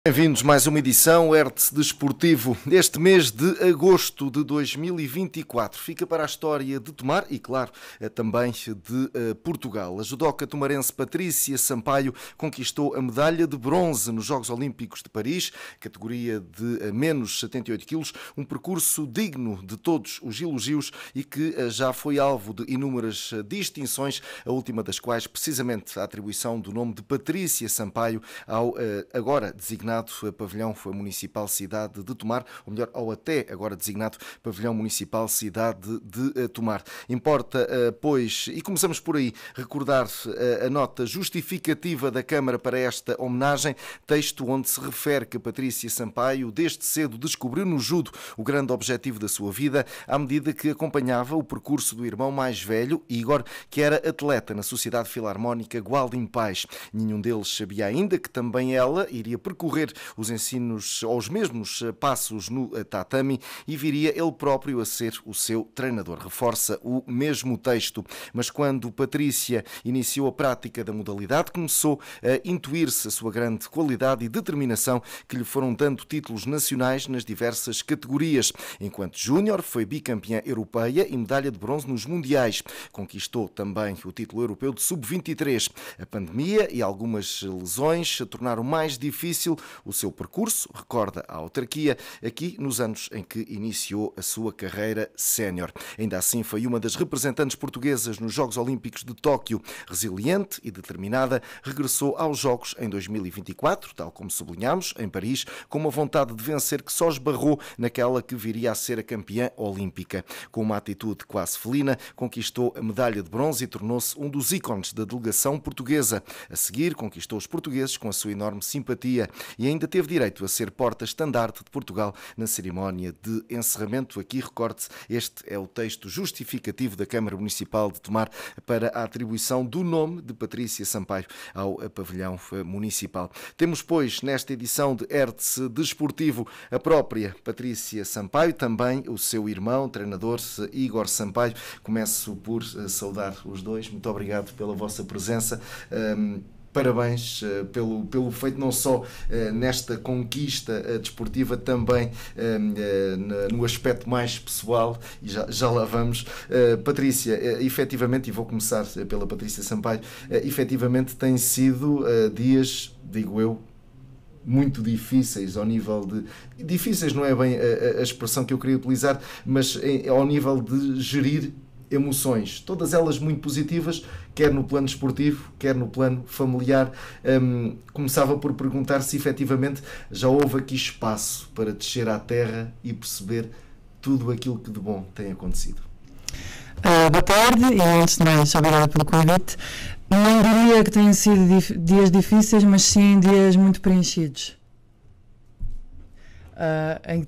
Bem-vindos a mais uma edição Hertz Desportivo. Este mês de agosto de 2024 fica para a história de Tomar e, claro, também de Portugal. A judoca tomarense Patrícia Sampaio conquistou a medalha de bronze nos Jogos Olímpicos de Paris, categoria de menos 78 quilos, um percurso digno de todos os elogios e que já foi alvo de inúmeras distinções, a última das quais precisamente a atribuição do nome de Patrícia Sampaio ao agora designado Pavilhão Municipal Cidade de Tomar, ou melhor, ao até agora designado Pavilhão Municipal Cidade de Tomar. Importa, pois, e começamos por aí, recordar a nota justificativa da Câmara para esta homenagem, texto onde se refere que Patrícia Sampaio desde cedo descobriu no judo o grande objetivo da sua vida, à medida que acompanhava o percurso do irmão mais velho, Igor, que era atleta na Sociedade Filarmónica Gualdim Pais. Nenhum deles sabia ainda que também ela iria percorrer os ensinos aos mesmos passos no tatami e viria ele próprio a ser o seu treinador. Reforça o mesmo texto. Mas quando Patrícia iniciou a prática da modalidade, começou a intuir-se a sua grande qualidade e determinação que lhe foram dando títulos nacionais nas diversas categorias. Enquanto júnior, foi bicampeã europeia e medalha de bronze nos mundiais. Conquistou também o título europeu de sub-23. A pandemia e algumas lesões tornaram mais difícil o seu percurso, recorda a autarquia, aqui nos anos em que iniciou a sua carreira sénior. Ainda assim, foi uma das representantes portuguesas nos Jogos Olímpicos de Tóquio. Resiliente e determinada, regressou aos Jogos em 2024, tal como sublinhámos, em Paris, com uma vontade de vencer que só esbarrou naquela que viria a ser a campeã olímpica. Com uma atitude quase felina, conquistou a medalha de bronze e tornou-se um dos ícones da delegação portuguesa. A seguir, conquistou os portugueses com a sua enorme simpatia e ainda teve direito a ser porta-estandarte de Portugal na cerimónia de encerramento. Aqui, recorde-se, este é o texto justificativo da Câmara Municipal de Tomar para a atribuição do nome de Patrícia Sampaio ao Pavilhão Municipal. Temos, pois, nesta edição de Hertz Desportivo, a própria Patrícia Sampaio, também o seu irmão, treinador Igor Sampaio. Começo por saudar os dois. Muito obrigado pela vossa presença. Parabéns pelo feito, não só nesta conquista desportiva, também no aspecto mais pessoal, e já lá vamos. Patrícia, efetivamente, e vou começar pela Patrícia Sampaio, efetivamente têm sido dias, digo eu, muito difíceis ao nível de... Difíceis não é bem a expressão que eu queria utilizar, mas ao nível de gerir emoções, todas elas muito positivas, quer no plano desportivo, quer no plano familiar. Começava por perguntar se efetivamente já houve aqui espaço para descer à terra e perceber tudo aquilo que de bom tem acontecido. Boa tarde e antes de mais obrigada pelo convite. Não diria que tenham sido dias difíceis, mas sim dias muito preenchidos, em que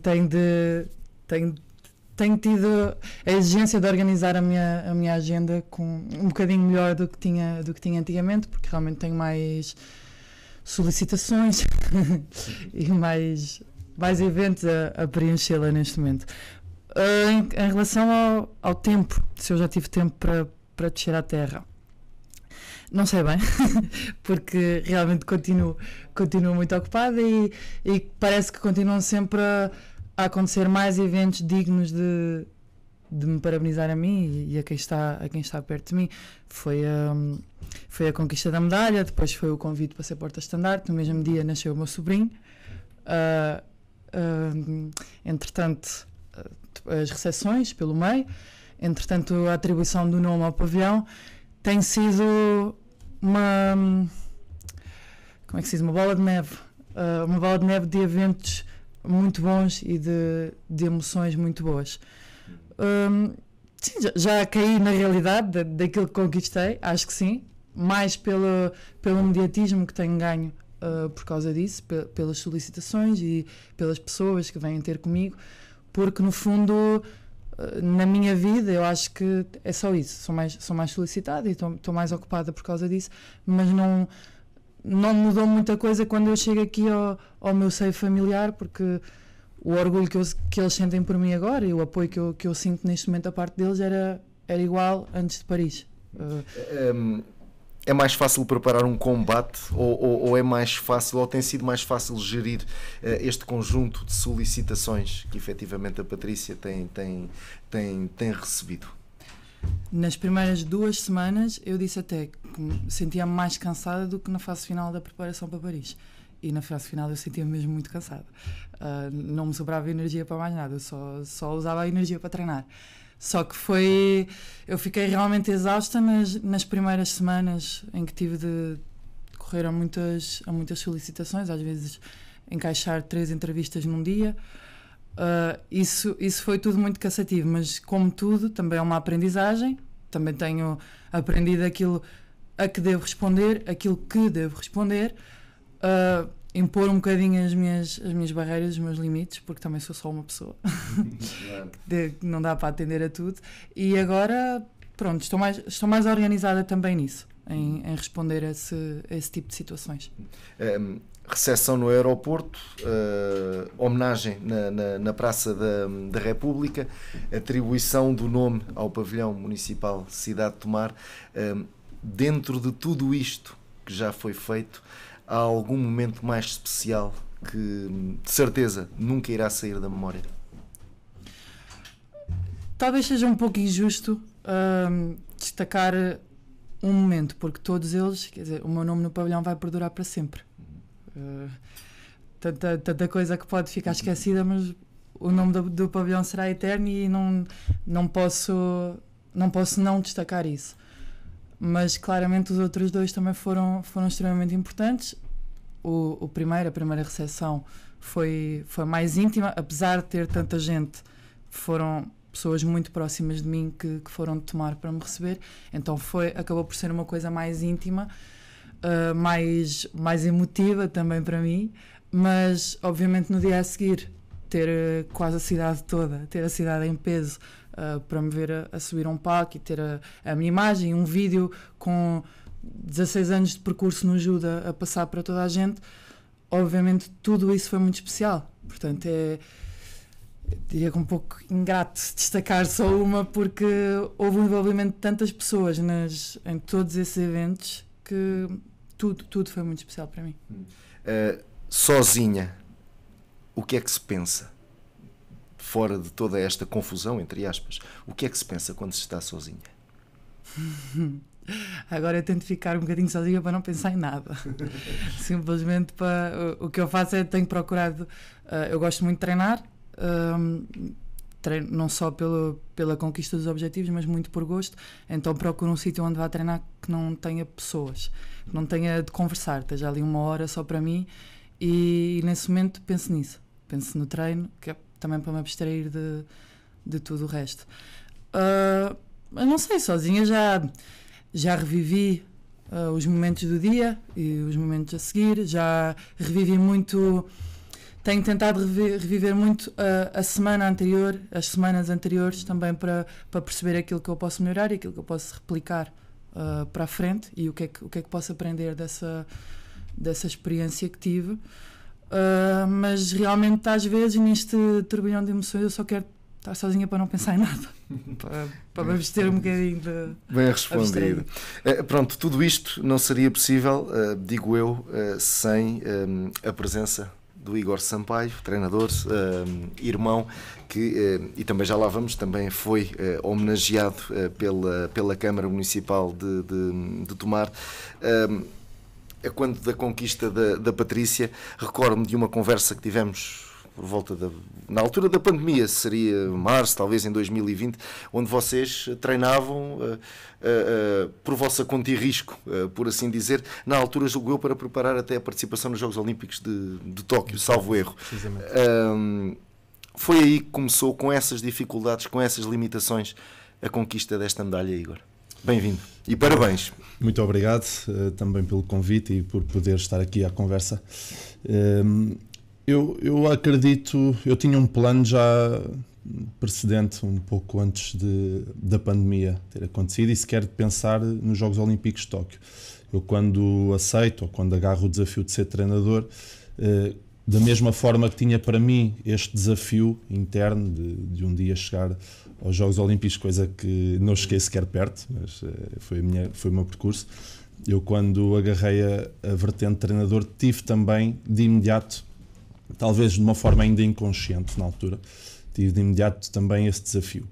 tenho tido a exigência de organizar a minha agenda com um bocadinho melhor do que tinha antigamente, porque realmente tenho mais solicitações e mais eventos a preenchê-la neste momento. Em relação ao tempo, se eu já tive tempo para descer à terra, não sei bem, porque realmente continuo muito ocupada e parece que continuam sempre a acontecer mais eventos dignos de me parabenizar a mim e a quem está perto de mim. Foi a conquista da medalha, depois foi o convite para ser porta-estandarte, no mesmo dia nasceu o meu sobrinho. Entretanto, as recepções pelo meio, entretanto a atribuição do nome ao pavilhão tem sido uma bola de neve, uma bola de neve de eventos muito bons e de emoções muito boas. Sim, já caí na realidade daquilo que conquistei, acho que sim, mais pelo mediatismo que tenho ganho por causa disso, pelas solicitações e pelas pessoas que vêm ter comigo, porque no fundo na minha vida eu acho que é só isso, sou mais solicitada e estou mais ocupada por causa disso, mas não mudou muita coisa quando eu chego aqui ao meu seio familiar, porque o orgulho que eles sentem por mim agora e o apoio que eu sinto neste momento da parte deles era igual antes de Paris. é mais fácil preparar um combate ou é mais fácil, ou tem sido mais fácil gerir este conjunto de solicitações que efetivamente a Patrícia tem recebido? Nas primeiras 2 semanas eu disse até que me sentia mais cansada do que na fase final da preparação para Paris. E na fase final eu sentia-me mesmo muito cansada. Não me sobrava energia para mais nada, eu só usava a energia para treinar. Só que eu fiquei realmente exausta nas primeiras semanas em que tive de correr a muitas solicitações, às vezes encaixar 3 entrevistas num dia. Isso foi tudo muito cansativo, mas como tudo, também é uma aprendizagem. Também tenho aprendido aquilo a que devo responder, aquilo que devo responder, impor um bocadinho as minhas barreiras, os meus limites, porque também sou só uma pessoa. Não dá para atender a tudo. E agora, pronto, estou mais organizada também nisso, em responder a esse tipo de situações. Recepção no aeroporto, homenagem na Praça da República, atribuição do nome ao pavilhão municipal Cidade de Tomar. Dentro de tudo isto que já foi feito, há algum momento mais especial que, de certeza, nunca irá sair da memória? Talvez seja um pouco injusto destacar um momento, porque todos eles, quer dizer, o meu nome no pavilhão vai perdurar para sempre. Tanta coisa que pode ficar esquecida, mas o nome do pavilhão será eterno e não posso não destacar isso. Mas claramente os outros 2 também foram extremamente importantes. A primeira recepção foi mais íntima, apesar de ter tanta gente, foram pessoas muito próximas de mim que foram de Tomar para me receber, então acabou por ser uma coisa mais íntima, mais emotiva também para mim, mas obviamente no dia a seguir ter quase a cidade toda, ter a cidade em peso para me ver a subir um palco e ter a minha imagem, um vídeo com 16 anos de percurso no judo a passar para toda a gente, obviamente tudo isso foi muito especial. Portanto, eu diria que um pouco ingrato destacar só uma, porque houve um envolvimento de tantas pessoas em todos esses eventos que tudo foi muito especial para mim. Sozinha, o que é que se pensa? Fora de toda esta confusão, entre aspas, o que é que se pensa quando se está sozinha? Agora eu tento ficar um bocadinho sozinha para não pensar em nada. Simplesmente o que eu faço é tenho procurado. Eu gosto muito de treinar, treino não só pela conquista dos objetivos, mas muito por gosto. Então procuro um sítio onde vá treinar que não tenha pessoas, que não tenha de conversar, esteja ali 1 hora só para mim. E nesse momento penso nisso, penso no treino, que é também para me abstrair de tudo o resto. Mas não sei, sozinha já revivi os momentos do dia e os momentos a seguir, já revivi muito, tenho tentado reviver muito a semana anterior, as semanas anteriores também para perceber aquilo que eu posso melhorar e aquilo que eu posso replicar para a frente e o que é que posso aprender dessa experiência que tive. Mas realmente às vezes neste turbilhão de emoções eu só quero estar sozinha para não pensar em nada, para me abster um bocadinho de... Bem respondido. Pronto, tudo isto não seria possível, digo eu, sem a presença do Igor Sampaio, treinador, irmão, que, e também já lá vamos, também foi homenageado pela Câmara Municipal de Tomar. Quando da conquista da Patrícia, recordo-me de uma conversa que tivemos por volta na altura da pandemia, seria março, talvez em 2020, onde vocês treinavam por vossa conta e risco, por assim dizer, na altura julgo eu para preparar até a participação nos Jogos Olímpicos de Tóquio, salvo erro. Foi aí que começou, com essas dificuldades, com essas limitações, a conquista desta medalha, Igor. Bem-vindo e parabéns. Muito obrigado também pelo convite e por poder estar aqui à conversa. Eu acredito, eu tinha um plano já precedente, um pouco antes da pandemia ter acontecido, e sequer de pensar nos Jogos Olímpicos de Tóquio. Eu, quando aceito ou quando agarro o desafio de ser treinador, Da mesma forma que tinha para mim este desafio interno de um dia chegar aos Jogos Olímpicos, coisa que não cheguei sequer perto, mas foi o meu percurso. Eu, quando agarrei a vertente de treinador, tive também de imediato, talvez de uma forma ainda inconsciente na altura, tive de imediato também esse desafio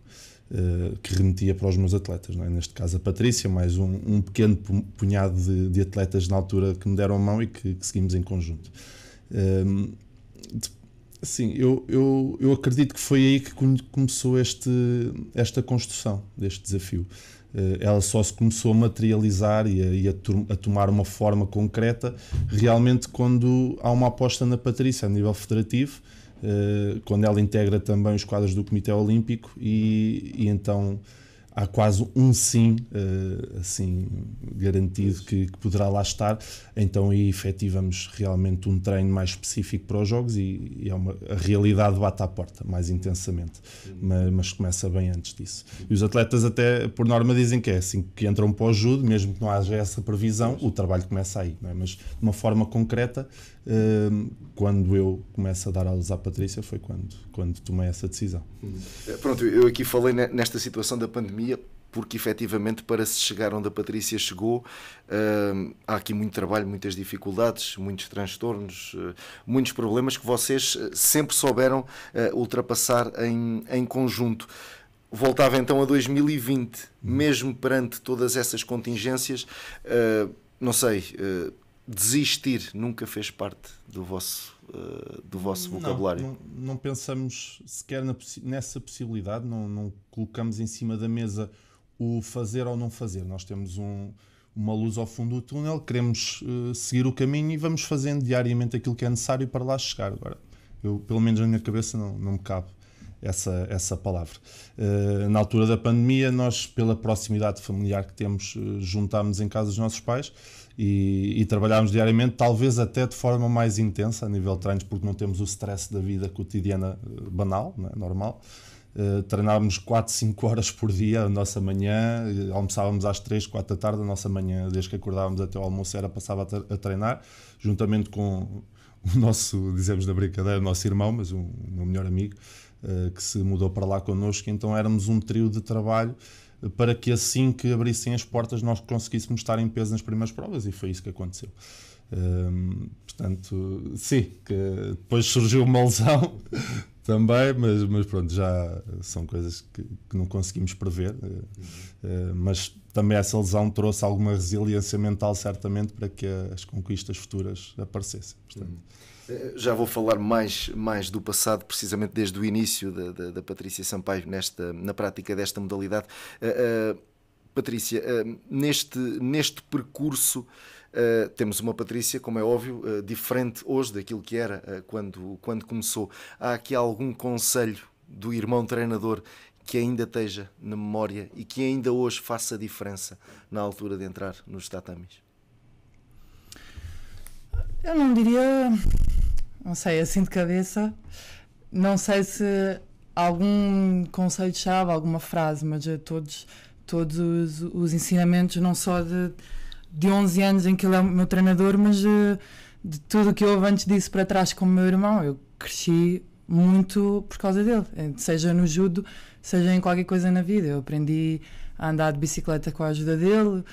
que remetia para os meus atletas, não é? Neste caso a Patrícia, mais um pequeno punhado de atletas na altura que me deram a mão e que seguimos em conjunto. Assim, eu acredito que foi aí que começou esta construção deste desafio. Ela só se começou a materializar e a tomar uma forma concreta realmente quando há uma aposta na Patrícia a nível federativo, quando ela integra também os quadros do Comitê Olímpico e então há quase um sim assim garantido que poderá lá estar. Então aí efetivamos realmente um treino mais específico para os Jogos e a realidade bate à porta mais intensamente, mas começa bem antes disso. E os atletas até por norma dizem que é assim que entram para o judo, mesmo que não haja essa previsão, o trabalho começa aí, não é? Mas de uma forma concreta, quando eu começo a dar aulas à Patrícia foi quando tomei essa decisão. Pronto, eu aqui falei nesta situação da pandemia porque efetivamente para se chegar onde a Patrícia chegou há aqui muito trabalho, muitas dificuldades, muitos transtornos, muitos problemas que vocês sempre souberam ultrapassar em conjunto. Voltava então a 2020, mesmo perante todas essas contingências, não sei, desistir nunca fez parte do vosso vocabulário? Não pensamos sequer nessa possibilidade, não colocamos em cima da mesa o fazer ou não fazer. Nós temos uma luz ao fundo do túnel, queremos seguir o caminho e vamos fazendo diariamente aquilo que é necessário para lá chegar. Agora, pelo menos na minha cabeça não me cabe essa palavra. Na altura da pandemia, nós, pela proximidade familiar que temos, juntámos em casa dos nossos pais e trabalhámos diariamente, talvez até de forma mais intensa a nível de treinos, porque não temos o stress da vida cotidiana banal, não é? Normal. Treinávamos 4, 5 horas por dia a nossa manhã, almoçávamos às 3, 4 da tarde, a nossa manhã, desde que acordávamos até o almoço, passava a treinar, juntamente com o nosso, dizemos na brincadeira, o nosso irmão, mas o meu melhor amigo, que se mudou para lá connosco. Então éramos um trio de trabalho para que assim que abrissem as portas nós conseguíssemos estar em peso nas primeiras provas, e foi isso que aconteceu. Portanto, sim, que depois surgiu uma lesão também, mas pronto, já são coisas que não conseguimos prever, mas também essa lesão trouxe alguma resiliência mental certamente para que as conquistas futuras aparecessem. Portanto, já vou falar mais do passado, precisamente desde o início da Patrícia Sampaio na prática desta modalidade. Patrícia, neste percurso temos uma Patrícia, como é óbvio, diferente hoje daquilo que era quando começou. Há aqui algum conselho do irmão treinador que ainda esteja na memória e que ainda hoje faça diferença na altura de entrar nos tatamis? Eu não diria, não sei, assim de cabeça, não sei se algum conselho-chave, alguma frase, mas todos os ensinamentos, não só de 11 anos em que ele é o meu treinador, mas de tudo o que houve antes disso para trás com o meu irmão. Eu cresci muito por causa dele, seja no judo, seja em qualquer coisa na vida. Eu aprendi a andar de bicicleta com a ajuda dele.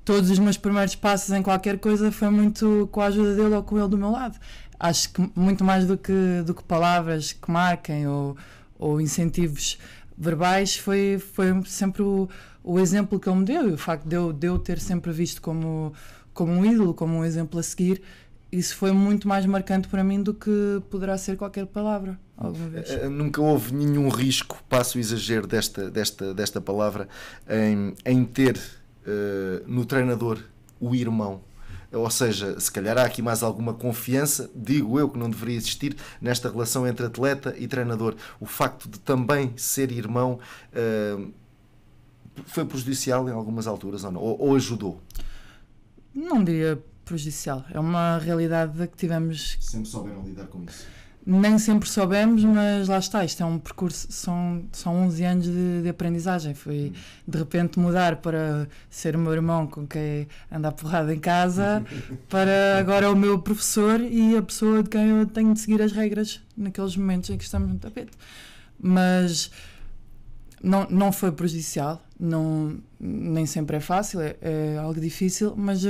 Todos os meus primeiros passos em qualquer coisa foi muito com a ajuda dele ou com ele do meu lado. Acho que muito mais do que palavras que marquem ou incentivos verbais, foi sempre o exemplo que ele me deu, e o facto de eu ter sempre visto como um ídolo, como um exemplo a seguir. Isso foi muito mais marcante para mim do que poderá ser qualquer palavra alguma vez. Nunca houve nenhum risco, passo o exagero desta palavra, em ter no treinador o irmão? Ou seja, se calhar há aqui mais alguma confiança, digo eu, que não deveria existir nesta relação entre atleta e treinador. O facto de também ser irmão foi prejudicial em algumas alturas ou não? Ou ajudou? Não diria prejudicial. É uma realidade que tivemos... Sempre souberam lidar com isso? nem sempre soubemos, mas lá está, isto é um percurso, são 11 anos de aprendizagem. Foi de repente mudar para ser o meu irmão com quem anda porrada em casa, para agora o meu professor e a pessoa de quem eu tenho de seguir as regras naqueles momentos em que estamos no tapete. Mas não foi prejudicial, nem sempre é fácil, é algo difícil, mas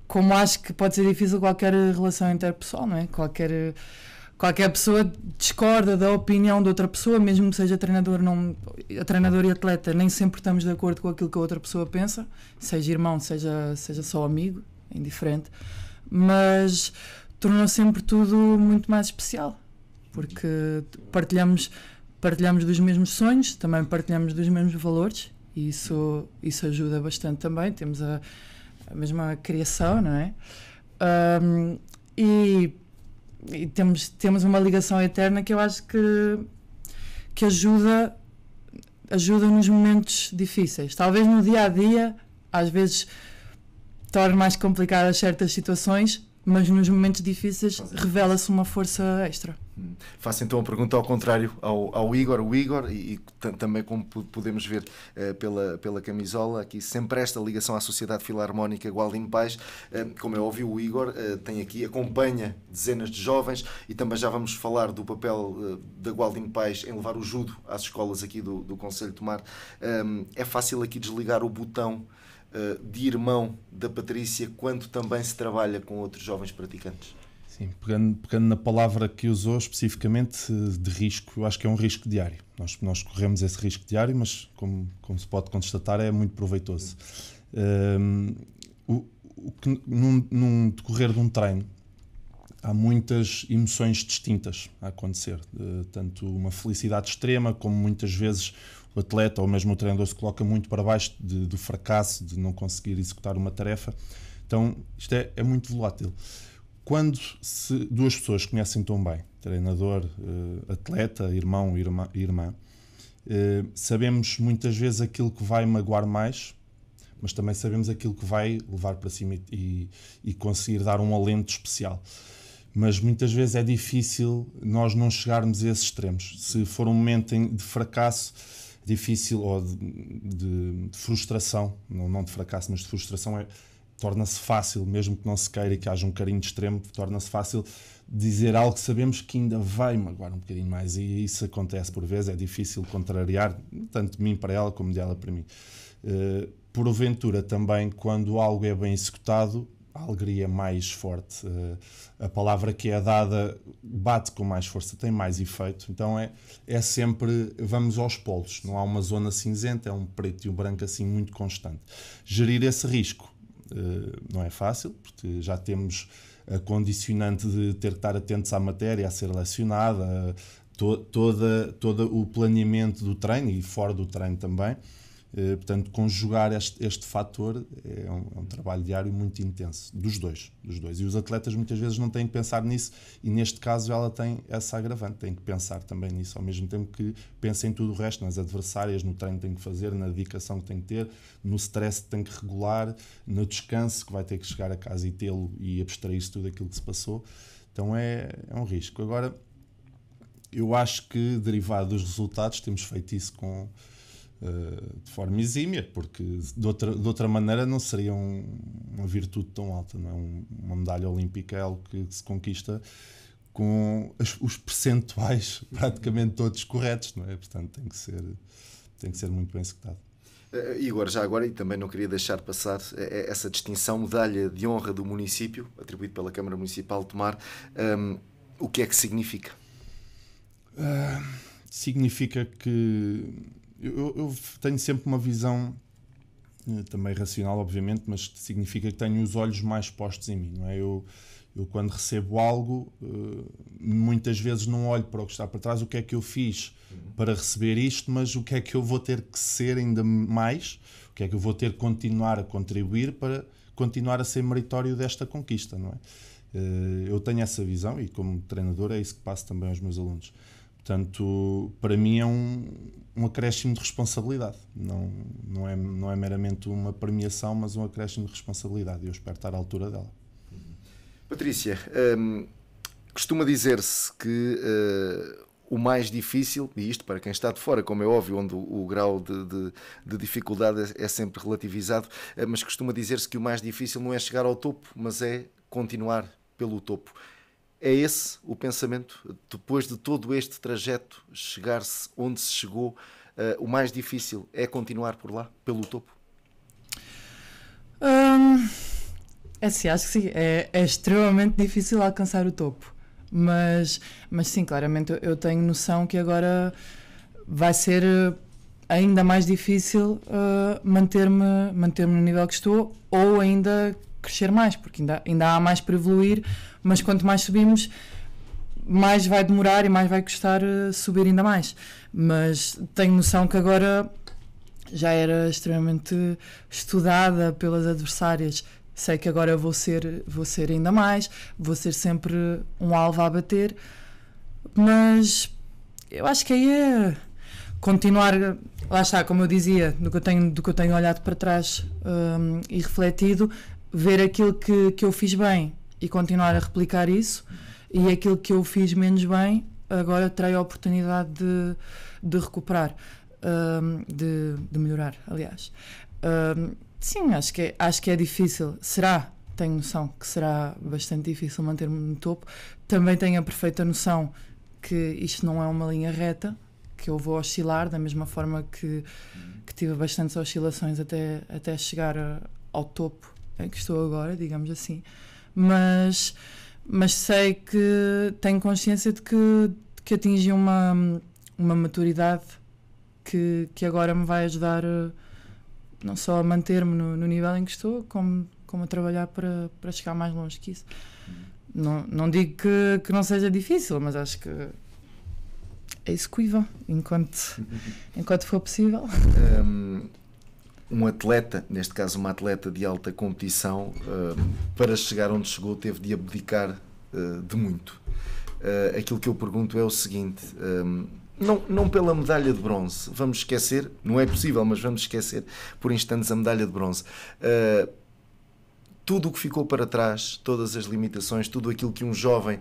como acho que pode ser difícil qualquer relação interpessoal, não é? Qualquer pessoa discorda da opinião de outra pessoa, mesmo que seja treinador e atleta, nem sempre estamos de acordo com aquilo que a outra pessoa pensa, seja irmão, seja só amigo, é indiferente, mas tornou sempre tudo muito mais especial, porque partilhamos dos mesmos sonhos, também partilhamos dos mesmos valores, e isso ajuda bastante também, temos a mesma criação, não é? E temos uma ligação eterna que eu acho que ajuda nos momentos difíceis. Talvez no dia a dia, às vezes, torne mais complicadas certas situações, mas nos momentos difíceis revela-se uma força extra. Faço então a pergunta ao contrário ao Igor. O Igor, e também como podemos ver pela camisola, aqui sempre esta ligação à Sociedade Filarmónica Gualdinho Paes. Como é óbvio, o Igor tem aqui, acompanha dezenas de jovens, e também já vamos falar do papel da Gualdinho Paes em levar o judo às escolas aqui do Concelho de Tomar. É fácil aqui desligar o botão de irmão da Patrícia quando também se trabalha com outros jovens praticantes? Sim, pegando na palavra que usou especificamente de risco, eu acho que é um risco diário. Nós corremos esse risco diário, mas como se pode constatar, é muito proveitoso. Num decorrer de um treino, há muitas emoções distintas a acontecer. Tanto uma felicidade extrema, como muitas vezes o atleta ou mesmo o treinador se coloca muito para baixo do fracasso, de não conseguir executar uma tarefa. Então isto é muito volátil. Quando duas pessoas conhecem tão bem, treinador, atleta, irmão, irmã, sabemos muitas vezes aquilo que vai magoar mais, mas também sabemos aquilo que vai levar para cima e conseguir dar um alento especial. Mas muitas vezes é difícil nós não chegarmos a esses extremos. Se for um momento de fracasso, difícil, ou de frustração, não de fracasso, mas de frustração, torna-se fácil, mesmo que não se queira e que haja um carinho extremo, torna-se fácil dizer algo que sabemos que ainda vai magoar um bocadinho mais, e isso acontece por vezes, é difícil contrariar, tanto de mim para ela como dela para mim. Porventura também, quando algo é bem executado, a alegria é mais forte, a palavra que é dada bate com mais força, tem mais efeito. Então é sempre, vamos aos polos, não há uma zona cinzenta, é um preto e um branco assim muito constante. Gerir esse risco não é fácil, porque já temos a condicionante de ter que estar atentos à matéria, a ser lecionada, todo o planeamento do treino e fora do treino também. Portanto, conjugar este fator é um trabalho diário muito intenso, dos dois. E os atletas muitas vezes não têm que pensar nisso, e neste caso ela tem essa agravante, tem que pensar também nisso, ao mesmo tempo que pensa em tudo o resto, nas adversárias, no treino que tem que fazer, na dedicação que tem que ter, no stress que tem que regular, no descanso que vai ter que chegar a casa e tê-lo e abstrair-se tudo aquilo que se passou. Então é um risco. Agora, eu acho que, derivado dos resultados, temos feito isso de forma exímia, porque de outra maneira não seria uma virtude tão alta, não é? Uma medalha olímpica é algo que se conquista com os percentuais praticamente todos corretos, não é? Portanto tem que ser muito bem executado. Igor, já agora, e também não queria deixar passar essa distinção, medalha de honra do município, atribuído pela Câmara Municipal de Tomar, o que é que significa? Significa que eu tenho sempre uma visão também racional, obviamente, mas significa que tenho os olhos mais postos em mim, não é? Eu quando recebo algo, muitas vezes não olho para o que está para trás, o que é que eu fiz para receber isto, mas o que é que eu vou ter que ser ainda mais, o que é que eu vou ter que continuar a contribuir para continuar a ser meritório desta conquista, não é? Eu tenho essa visão e, como treinador, é isso que passo também aos meus alunos. Portanto, para mim é um acréscimo de responsabilidade. Não é meramente uma premiação, mas um acréscimo de responsabilidade. E eu espero estar à altura dela. Patrícia, Costuma dizer-se que o mais difícil, e isto para quem está de fora, como é óbvio, onde o grau de dificuldade é sempre relativizado, mas costuma dizer-se que o mais difícil não é chegar ao topo, mas é continuar pelo topo. É esse o pensamento? Depois de todo este trajeto, chegar-se onde se chegou, o mais difícil é continuar por lá, pelo topo? Sim, acho que sim. É extremamente difícil alcançar o topo. Mas sim, claramente eu tenho noção que agora vai ser ainda mais difícil manter-me no nível que estou, ou ainda crescer mais, porque ainda há mais para evoluir, mas quanto mais subimos, mais vai demorar e mais vai custar subir ainda mais. Mas tenho noção que agora já era extremamente estudada pelas adversárias. Sei que agora vou ser ainda mais, vou ser sempre um alvo a bater, mas eu acho que aí é continuar, lá está, como eu dizia, do que eu tenho olhado para trás e refletido, ver aquilo que eu fiz bem e continuar a replicar isso, e aquilo que eu fiz menos bem, agora terei a oportunidade de recuperar, de melhorar, aliás. Sim, acho que é difícil. Tenho noção que será bastante difícil manter-me no topo. Também tenho a perfeita noção que isto não é uma linha reta, que eu vou oscilar da mesma forma que tive bastantes oscilações até chegar ao topo em que estou agora, digamos assim. Mas sei que tenho consciência de que atingi uma maturidade que agora me vai ajudar não só a manter-me no nível em que estou, como a trabalhar para chegar mais longe que isso. Não digo que não seja difícil, mas acho que é execuível enquanto for possível. Um atleta, neste caso uma atleta de alta competição, para chegar onde chegou teve de abdicar de muito. Aquilo que eu pergunto é o seguinte: não pela medalha de bronze, vamos esquecer, não é possível, mas vamos esquecer por instantes a medalha de bronze. Tudo o que ficou para trás, todas as limitações, tudo aquilo que um jovem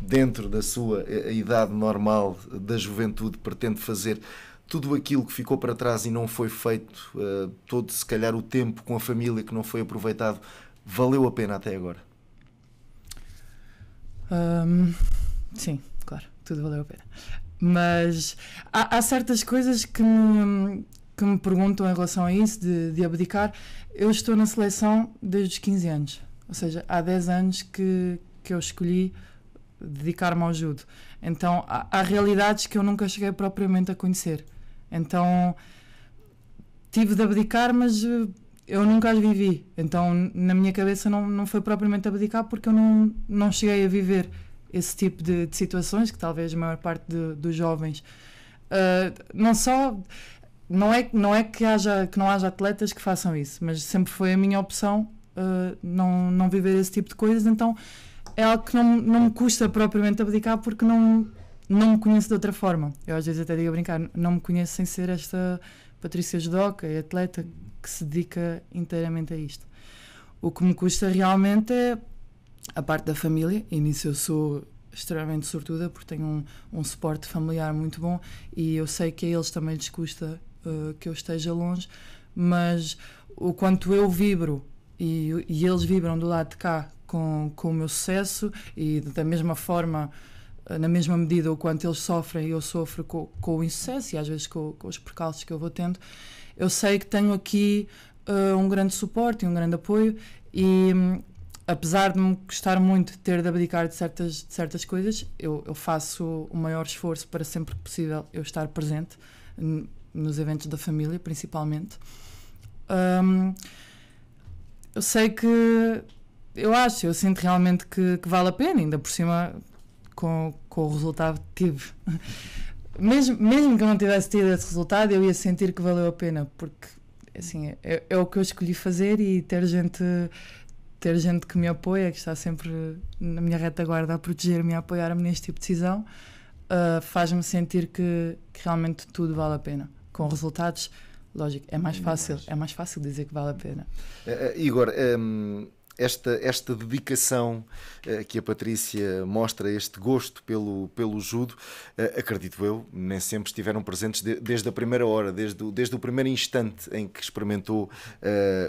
dentro da sua idade normal, da juventude, pretende fazer, tudo aquilo que ficou para trás e não foi feito, todo se calhar o tempo com a família que não foi aproveitado, valeu a pena até agora? Sim, claro, tudo valeu a pena. Mas há certas coisas que me perguntam em relação a isso, de abdicar. Eu estou na seleção desde os 15 anos, ou seja, há 10 anos que eu escolhi dedicar-me ao judo. Então há realidades que eu nunca cheguei propriamente a conhecer. Então tive de abdicar, mas eu nunca as vivi. Então na minha cabeça não foi propriamente abdicar, porque eu não cheguei a viver esse tipo de situações que talvez a maior parte dos jovens não é que não haja atletas que façam isso, mas sempre foi a minha opção não viver esse tipo de coisas. Então é algo que não me custa propriamente abdicar, porque não me conheço de outra forma. Eu às vezes até digo a brincar, não me conheço sem ser esta Patrícia judoca e atleta que se dedica inteiramente a isto. O que me custa realmente é a parte da família, e nisso eu sou extremamente sortuda, porque tenho um suporte familiar muito bom, e eu sei que a eles também lhes custa que eu esteja longe, mas o quanto eu vibro e eles vibram do lado de cá com o meu sucesso, e da mesma forma, na mesma medida, o quanto eles sofrem, eu sofro com o insucesso e às vezes com os percalços que eu vou tendo. Eu sei que tenho aqui um grande suporte e um grande apoio, e apesar de me custar muito ter de abdicar de certas coisas, eu faço o maior esforço para sempre que possível eu estar presente nos eventos da família, principalmente. Eu sei que eu sinto realmente que vale a pena, ainda por cima com o resultado que tive. Mesmo que eu não tivesse tido esse resultado, eu ia sentir que valeu a pena, porque assim, é o que eu escolhi fazer, e ter gente que me apoia, que está sempre na minha retaguarda a proteger-me e a apoiar-me neste tipo de decisão, faz-me sentir que realmente tudo vale a pena. Com resultados, lógico, é mais fácil dizer que vale a pena. Igor, esta dedicação que a Patrícia mostra, este gosto pelo judo, acredito eu, nem sempre estiveram presentes desde a primeira hora, desde o primeiro instante em que experimentou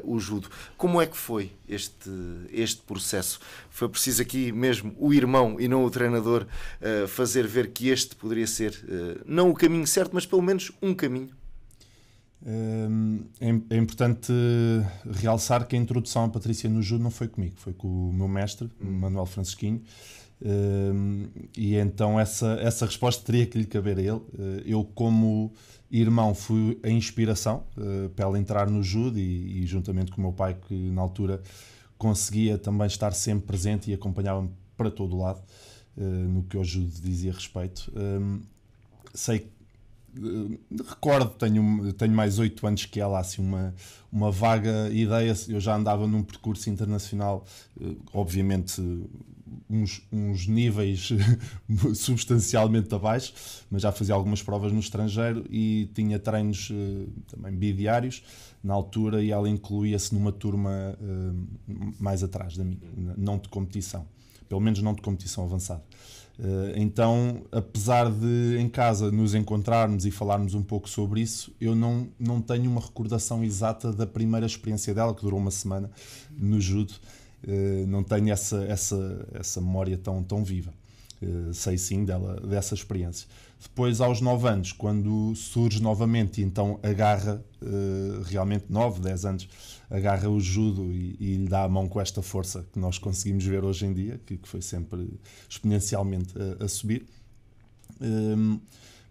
o judo. Como é que foi este processo? Foi preciso aqui mesmo o irmão e não o treinador fazer ver que este poderia ser não o caminho certo, mas pelo menos um caminho? É importante realçar que a introdução à Patrícia no judo não foi comigo, foi com o meu mestre, Manuel Francisquinho, e então essa resposta teria que lhe caber a ele. Eu, como irmão, fui a inspiração para ela entrar no judo e juntamente com o meu pai, que na altura conseguia também estar sempre presente e acompanhava-me para todo o lado no que ao judo dizia respeito. Sei que recordo, tenho mais 8 anos que ela, assim, uma vaga ideia. Eu já andava num percurso internacional, obviamente uns níveis substancialmente abaixo, mas já fazia algumas provas no estrangeiro e tinha treinos também bidiários na altura, e ela incluía-se numa turma mais atrás da minha, não de competição, pelo menos não de competição avançada. Então, apesar de em casa nos encontrarmos e falarmos um pouco sobre isso, eu não tenho uma recordação exata da primeira experiência dela, que durou uma semana no judo. Não tenho essa memória tão viva. Sei sim dessa experiência. Depois, aos 9 anos, quando surge novamente, então agarra, realmente 9, 10 anos, agarra o judo e lhe dá a mão com esta força que nós conseguimos ver hoje em dia, que foi sempre exponencialmente a subir.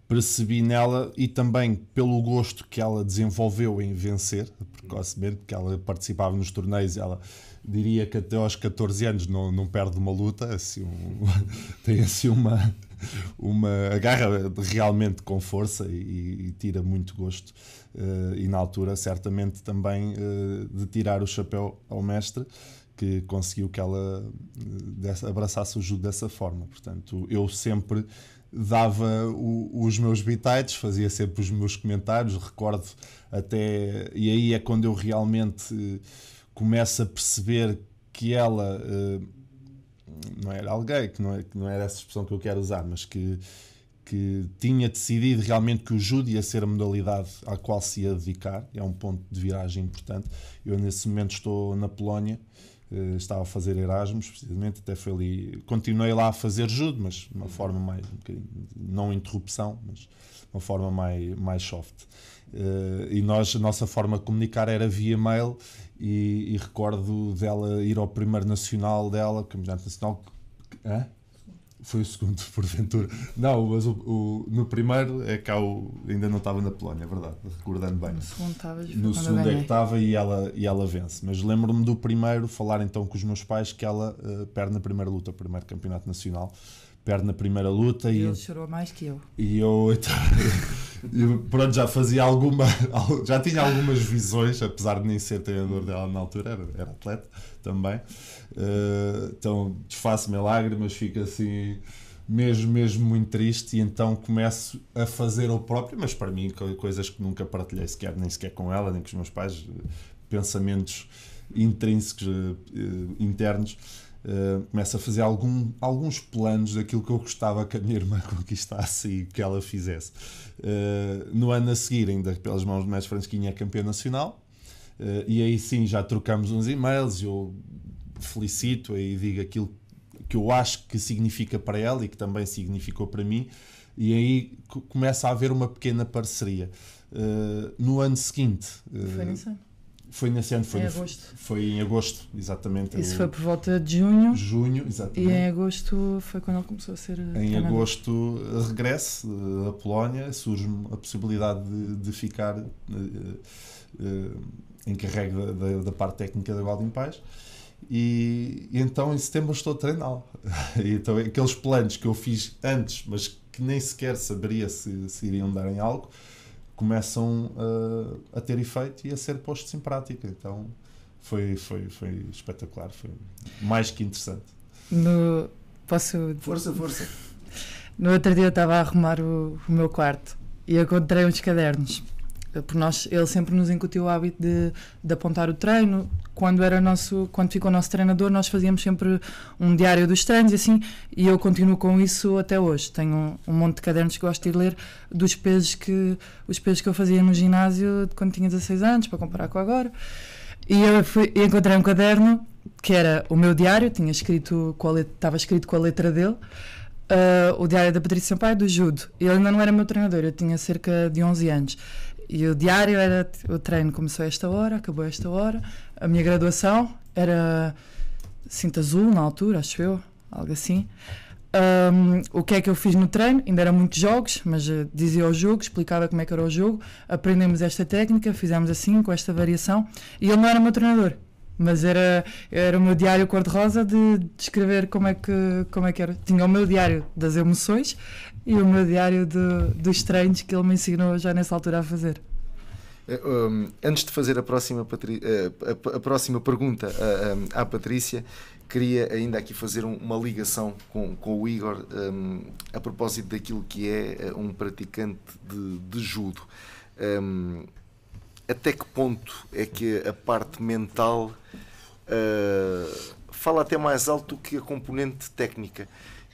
Percebi nela, e também pelo gosto que ela desenvolveu em vencer, precocemente, porque ela participava nos torneios, ela diria que até aos 14 anos não perde uma luta, assim, tem assim uma agarra realmente com força e tira muito gosto. E na altura, certamente, também de tirar o chapéu ao mestre, que conseguiu que ela abraçasse o judo dessa forma. Portanto, eu sempre dava os meus bitites, fazia sempre os meus comentários, recordo até, e aí é quando eu realmente começo a perceber que ela não era alguém, que não era essa expressão que eu quero usar, mas que tinha decidido realmente que o judo ia ser a modalidade à qual se ia dedicar. É um ponto de viragem importante. Eu nesse momento estou na Polónia, estava a fazer Erasmus, precisamente, até foi ali, continuei lá a fazer judo, mas de uma forma mais, um bocadinho, não interrupção, mas de uma forma mais soft. E a nossa forma de comunicar era via mail, e recordo dela ir ao primeiro nacional dela, campeonato nacional. Foi o segundo, porventura. Não, mas no primeiro é que ainda não estava na Polónia, é verdade, recordando bem. No segundo é que estava e ela vence. Mas lembro-me do primeiro, falar então com os meus pais, que ela perde na primeira luta, o primeiro campeonato nacional, perde na primeira luta. E ele chorou mais que eu. E eu, pronto, já tinha algumas visões, apesar de nem ser treinador dela na altura, era atleta também. Então desfaço-me lágrimas, fico assim mesmo muito triste, e então começo a fazer o próprio, mas para mim coisas que nunca partilhei nem sequer com ela, nem com os meus pais, pensamentos intrínsecos, internos. Começo a fazer alguns planos daquilo que eu gostava que a minha irmã conquistasse e que ela fizesse. No ano a seguir, ainda pelas mãos do mestre Francisquinho, é campeão nacional, e aí sim já trocamos uns e-mails, eu felicito e digo aquilo que eu acho que significa para ela e que também significou para mim, e aí começa a haver uma pequena parceria. No ano seguinte... Foi nesse ano? Foi nesse ano, agosto. Foi em agosto, exatamente. Isso foi por volta de junho. Junho, exatamente. E em agosto foi quando ele começou a ser treinador. Agosto regresso à Polónia, surge a possibilidade de ficar encarregue da parte técnica da Golden Pies, e então em setembro estou a treiná-lo. Então aqueles planos que eu fiz antes, mas que nem sequer saberia se iriam dar em algo, começam a ter efeito e a ser postos em prática. Então foi espetacular, foi mais que interessante. Força. No outro dia eu estava a arrumar o meu quarto e encontrei uns cadernos Por nós, ele sempre nos incutiu o hábito de apontar o treino. Quando ficou o nosso treinador, nós fazíamos sempre um diário dos treinos e eu continuo com isso até hoje. Tenho um monte de cadernos que gosto de ir ler dos os pesos que eu fazia no ginásio quando tinha 16 anos, para comparar com agora. E eu encontrei um caderno que era o meu diário, estava escrito com a letra dele, o diário da Patrícia Sampaio, do judo. Ele ainda não era meu treinador, eu tinha cerca de 11 anos. E o diário era: o treino começou a esta hora, acabou a esta hora. A minha graduação era cinta azul na altura, acho eu, algo assim. O que é que eu fiz no treino? Ainda eram muitos jogos, mas dizia o jogo, explicava como é que era o jogo. Aprendemos esta técnica, fizemos assim, com esta variação. E ele não era meu treinador, mas era o meu diário cor-de-rosa de escrever como é que era. Tinha o meu diário das emoções e o meu diário dos treinos que ele me ensinou já nessa altura a fazer. Antes de fazer a próxima pergunta à Patrícia, queria ainda aqui fazer uma ligação com o Igor, a propósito daquilo que é um praticante de judo. Até que ponto é que a parte mental fala até mais alto do que a componente técnica?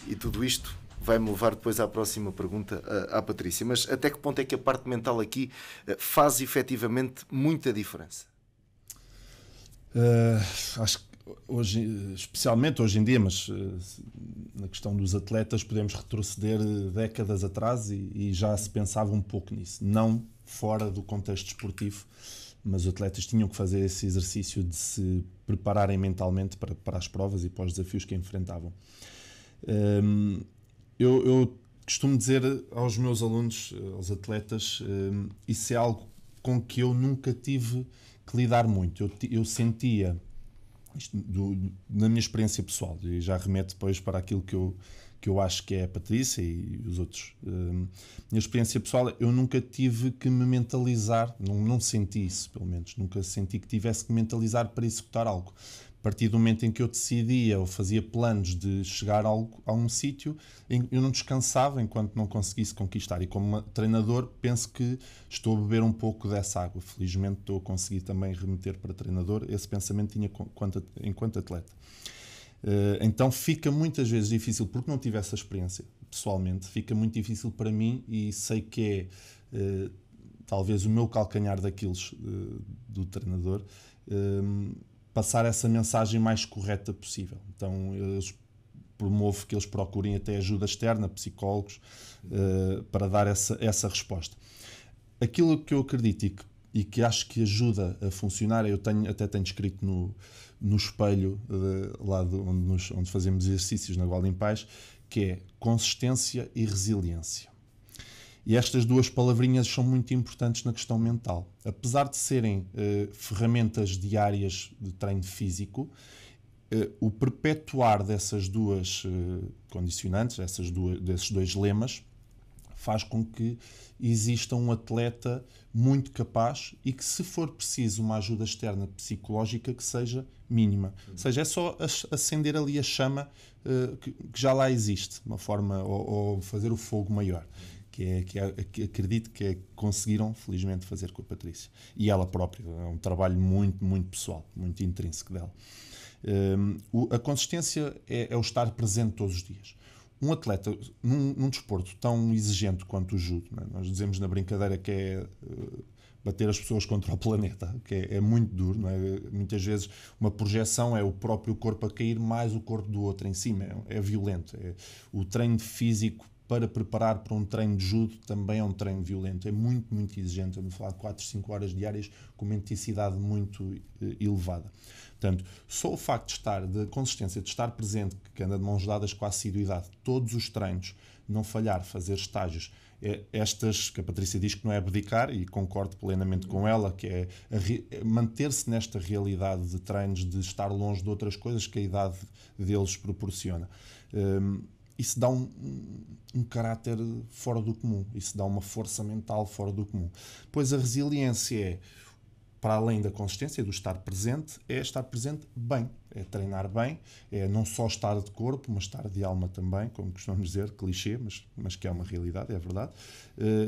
E tudo isto vai-me levar depois à próxima pergunta à Patrícia. Mas até que ponto é que a parte mental aqui faz efetivamente muita diferença? Acho que especialmente hoje em dia, mas na questão dos atletas podemos retroceder décadas atrás e já se pensava um pouco nisso. Não fora do contexto esportivo, mas os atletas tinham que fazer esse exercício de se prepararem mentalmente para as provas e para os desafios que enfrentavam. Eu costumo dizer aos meus alunos, aos atletas, isso é algo com que eu nunca tive que lidar muito. Eu sentia, isto na minha experiência pessoal, e já remeto depois para aquilo que eu acho que é a Patrícia e os outros. Minha experiência pessoal, eu nunca tive que me mentalizar, não senti isso, pelo menos, nunca senti que tivesse que mentalizar para executar algo. A partir do momento em que eu decidia ou fazia planos de chegar a um sítio, eu não descansava enquanto não conseguisse conquistar. E como treinador, penso que estou a beber um pouco dessa água. Felizmente estou a conseguir também remeter para treinador. Esse pensamento tinha enquanto atleta. Então fica muitas vezes difícil, porque não tive essa experiência pessoalmente, fica muito difícil para mim e sei que é talvez o meu calcanhar daqueles do treinador, passar essa mensagem mais correta possível. Então promovo que eles procurem até ajuda externa, psicólogos, para dar essa resposta. Aquilo que eu acredito e que acho que ajuda a funcionar, eu até tenho escrito no espelho lá onde fazemos exercícios na Gualda em Paz, que é consistência e resiliência. E estas duas palavrinhas são muito importantes na questão mental. Apesar de serem ferramentas diárias de treino físico, o perpetuar dessas duas condicionantes, desses dois lemas, faz com que exista um atleta muito capaz e que, se for preciso uma ajuda externa psicológica, que seja mínima. Ou seja, é só acender ali a chama que já lá existe, uma forma, ou fazer o fogo maior. Que acredito que conseguiram, felizmente, fazer com a Patrícia. E ela própria, é um trabalho muito, muito pessoal, muito intrínseco dela. A consistência é o estar presente todos os dias. Um atleta, num desporto tão exigente quanto o judo, né? Nós dizemos na brincadeira que é bater as pessoas contra o planeta, que é muito duro, não é? Muitas vezes uma projeção é o próprio corpo a cair mais o corpo do outro em cima, é violento. O treino físico para preparar para um treino de judo também é um treino violento, é muito, muito exigente. Vamos falar de 4, 5 horas diárias com uma intensidade muito elevada. Portanto, só o facto de consistência, de estar presente, que anda de mãos dadas com a assiduidade, todos os treinos, não falhar, fazer estágios, estas que a Patrícia diz que não é abdicar, e concordo plenamente com ela, que é manter-se nesta realidade de treinos, de estar longe de outras coisas que a idade deles proporciona. Isso dá um caráter fora do comum, isso dá uma força mental fora do comum. Pois a resiliência é para além da consistência, do estar presente, é estar presente bem, é treinar bem, é não só estar de corpo, mas estar de alma também, como costumamos dizer, clichê, mas que é uma realidade, é verdade.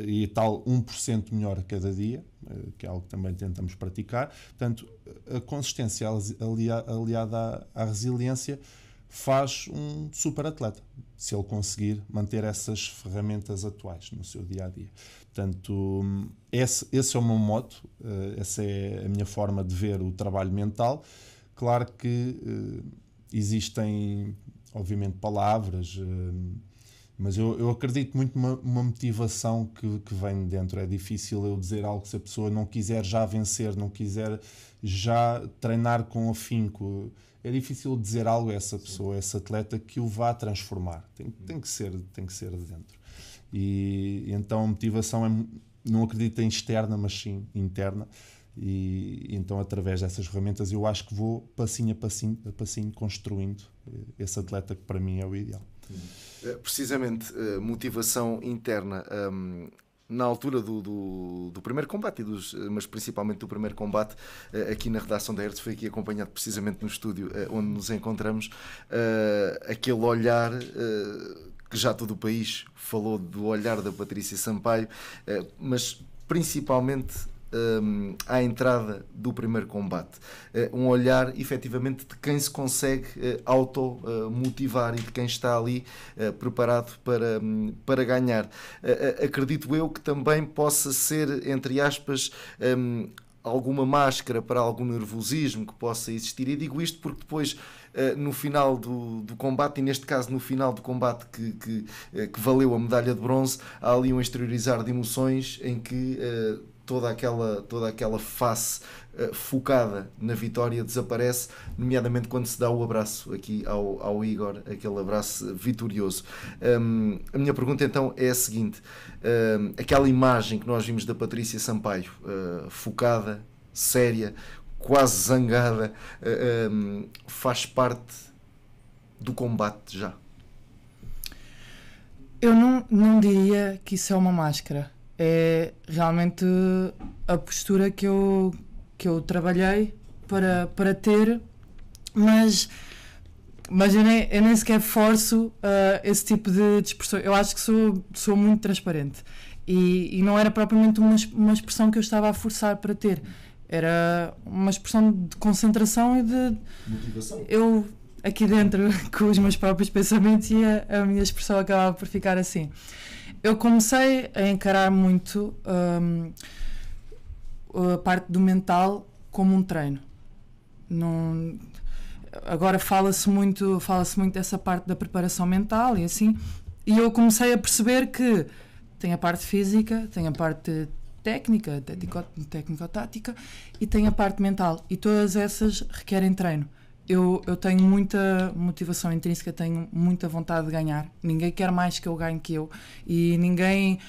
E tal 1% melhor a cada dia, que é algo que também tentamos praticar. Portanto, a consistência aliada à resiliência faz um super atleta, se ele conseguir manter essas ferramentas atuais no seu dia-a-dia. Portanto, esse é o meu moto, essa é a minha forma de ver o trabalho mental. Claro que existem, obviamente, palavras, mas eu acredito muito numa motivação que vem de dentro. É difícil eu dizer algo se a pessoa não quiser já vencer, não quiser já treinar com afinco. É difícil dizer algo a essa pessoa, a esse atleta, que o vá transformar. Tem que ser de dentro. E então a motivação não acredito em externa, mas sim interna. E então, através dessas ferramentas, eu acho que vou passinho a passinho construindo esse atleta que para mim é o ideal. Precisamente, motivação interna. Na altura do primeiro combate, mas principalmente do primeiro combate, aqui na redação da Hertz, foi aqui acompanhado precisamente no estúdio onde nos encontramos, aquele olhar que já todo o país falou do olhar da Patrícia Sampaio, mas principalmente à entrada do primeiro combate, um olhar efetivamente de quem se consegue automotivar e de quem está ali preparado para ganhar. Acredito eu que também possa ser, entre aspas, alguma máscara para algum nervosismo que possa existir, e digo isto porque depois no final do combate, e neste caso no final do combate que valeu a medalha de bronze, há ali um exteriorizar de emoções em que toda aquela face focada na vitória desaparece, nomeadamente quando se dá o abraço aqui ao Igor, aquele abraço vitorioso. A minha pergunta então é a seguinte: aquela imagem que nós vimos da Patrícia Sampaio, focada, séria, quase zangada, faz parte do combate já? Eu não diria que isso é uma máscara. É realmente a postura que eu trabalhei para ter, mas eu nem sequer forço esse tipo de expressão. Eu acho que sou muito transparente e não era propriamente uma expressão que eu estava a forçar para ter. Era uma expressão de concentração e de motivação. Eu aqui dentro com os meus próprios pensamentos, e a minha expressão acabava por ficar assim. Eu comecei a encarar muito a parte do mental como um treino. Agora fala-se muito dessa parte da preparação mental e assim, e eu comecei a perceber que tem a parte física, tem a parte técnica, técnico-tática, e tem a parte mental, e todas essas requerem treino. Eu tenho muita motivação intrínseca, tenho muita vontade de ganhar. Ninguém quer mais que eu ganhe que eu. E ninguém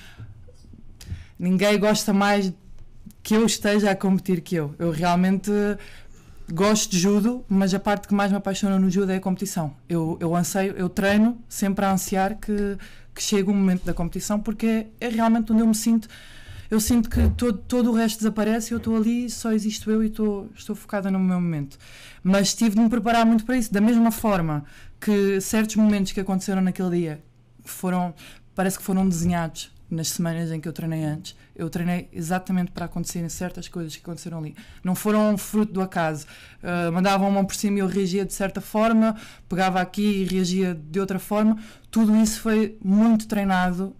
gosta mais que eu esteja a competir que eu. Eu realmente gosto de judo, mas a parte que mais me apaixona no judo é a competição. Eu anseio, eu treino sempre a ansiar que chegue o momento da competição, porque é realmente onde eu me sinto. Eu sinto que todo o resto desaparece, eu estou ali, só existo eu e estou focada no meu momento. Mas tive de me preparar muito para isso, da mesma forma que certos momentos que aconteceram naquele dia parece que foram desenhados nas semanas em que eu treinei antes. Eu treinei exatamente para acontecerem certas coisas que aconteceram ali. Não foram fruto do acaso. Mandavam a mão por cima e eu reagia de certa forma, pegava aqui e reagia de outra forma. Tudo isso foi muito treinado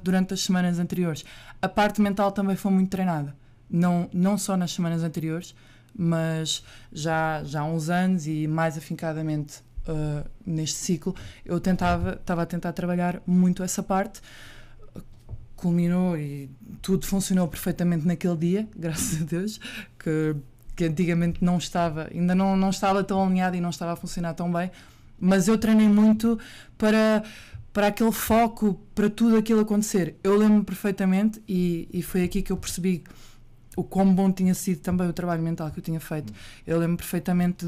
durante as semanas anteriores. A parte mental também foi muito treinada, não só nas semanas anteriores, mas já há uns anos, e mais afincadamente neste ciclo, eu estava a tentar trabalhar muito essa parte. Culminou e tudo funcionou perfeitamente naquele dia, graças a Deus, que antigamente ainda não estava tão alinhado e não estava a funcionar tão bem, mas eu treinei muito para aquele foco, para tudo aquilo acontecer. Eu lembro-me perfeitamente, e foi aqui que eu percebi o quão bom tinha sido também o trabalho mental que eu tinha feito. Eu lembro-me perfeitamente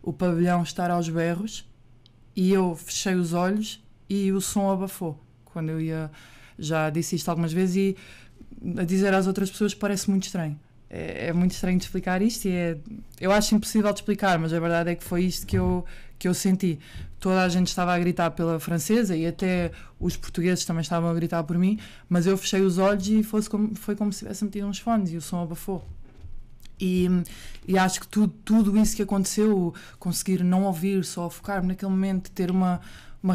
o pavilhão estar aos berros, e eu fechei os olhos e o som abafou. Quando eu ia, já disse isto algumas vezes, e a dizer às outras pessoas parece muito estranho. É muito estranho de explicar isto e eu acho impossível de explicar, mas a verdade é que foi isto que eu senti. Toda a gente estava a gritar pela francesa e até os portugueses também estavam a gritar por mim, mas eu fechei os olhos e foi como se tivesse metido uns fones e o som abafou. E acho que tudo isso que aconteceu, conseguir não ouvir, só focar-me naquele momento, ter uma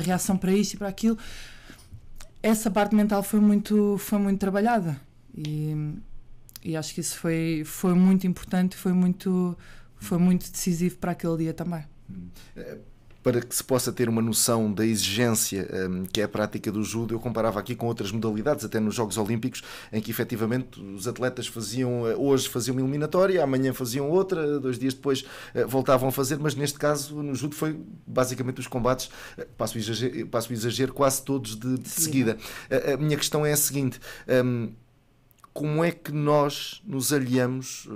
reação para isto e para aquilo, essa parte mental foi muito trabalhada e acho que isso foi muito importante, foi muito decisivo para aquele dia também. Para que se possa ter uma noção da exigência que é a prática do judo, eu comparava aqui com outras modalidades, até nos Jogos Olímpicos, em que efetivamente os atletas hoje faziam uma eliminatória, amanhã faziam outra, 2 dias depois voltavam a fazer, mas neste caso no judo foi basicamente os combates, passo o exagero, quase todos de seguida. A minha questão é a seguinte: como é que nós nos aliamos?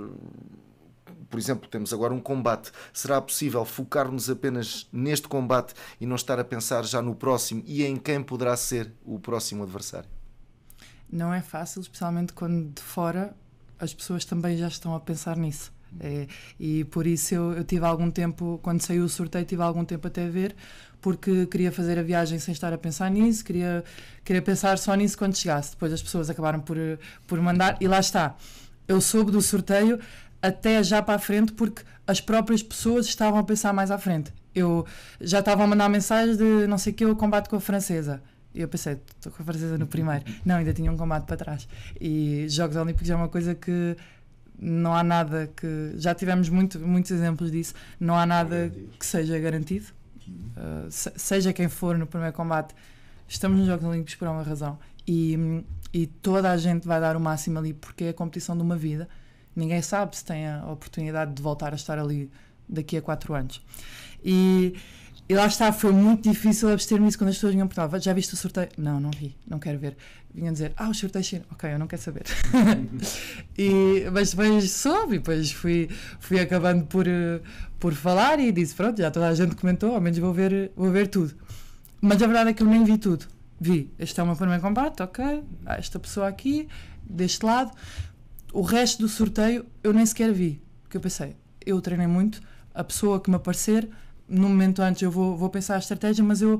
Por exemplo, temos agora um combate. Será possível focar-nos apenas neste combate e não estar a pensar já no próximo e em quem poderá ser o próximo adversário? Não é fácil, especialmente quando de fora as pessoas também já estão a pensar nisso. E por isso eu tive algum tempo, quando saiu o sorteio, tive algum tempo até a ver, porque queria fazer a viagem sem estar a pensar nisso, queria pensar só nisso quando chegasse. Depois as pessoas acabaram por mandar e lá está. Eu soube do sorteio até já para a frente, porque as próprias pessoas estavam a pensar mais à frente. Eu já estava a mandar mensagens de não sei o que, o combate com a francesa. E eu pensei, estou com a francesa no primeiro. Não, ainda tinha um combate para trás. E Jogos Olímpicos é uma coisa que não há nada que... Já tivemos muitos exemplos disso. Não há nada que seja garantido. Seja quem for no primeiro combate, estamos nos Jogos Olímpicos por uma razão. E toda a gente vai dar o máximo ali, porque é a competição de uma vida. Ninguém sabe se tem a oportunidade de voltar a estar ali daqui a 4 anos. E lá está, foi muito difícil abster-me isso quando as pessoas vinham perguntar: já viste o sorteio? Não, não vi, não quero ver. Vinham dizer: os sorteios China. Ok, eu não quero saber. Mas depois soube, e depois fui acabando por falar e disse: pronto, já toda a gente comentou, ao menos vou ver tudo. Mas a verdade é que eu nem vi tudo. Vi, este é o meu primeiro combate, ok, esta pessoa aqui, deste lado. O resto do sorteio eu nem sequer vi, porque eu pensei, eu treinei muito, a pessoa que me aparecer, no momento antes eu vou pensar a estratégia, mas eu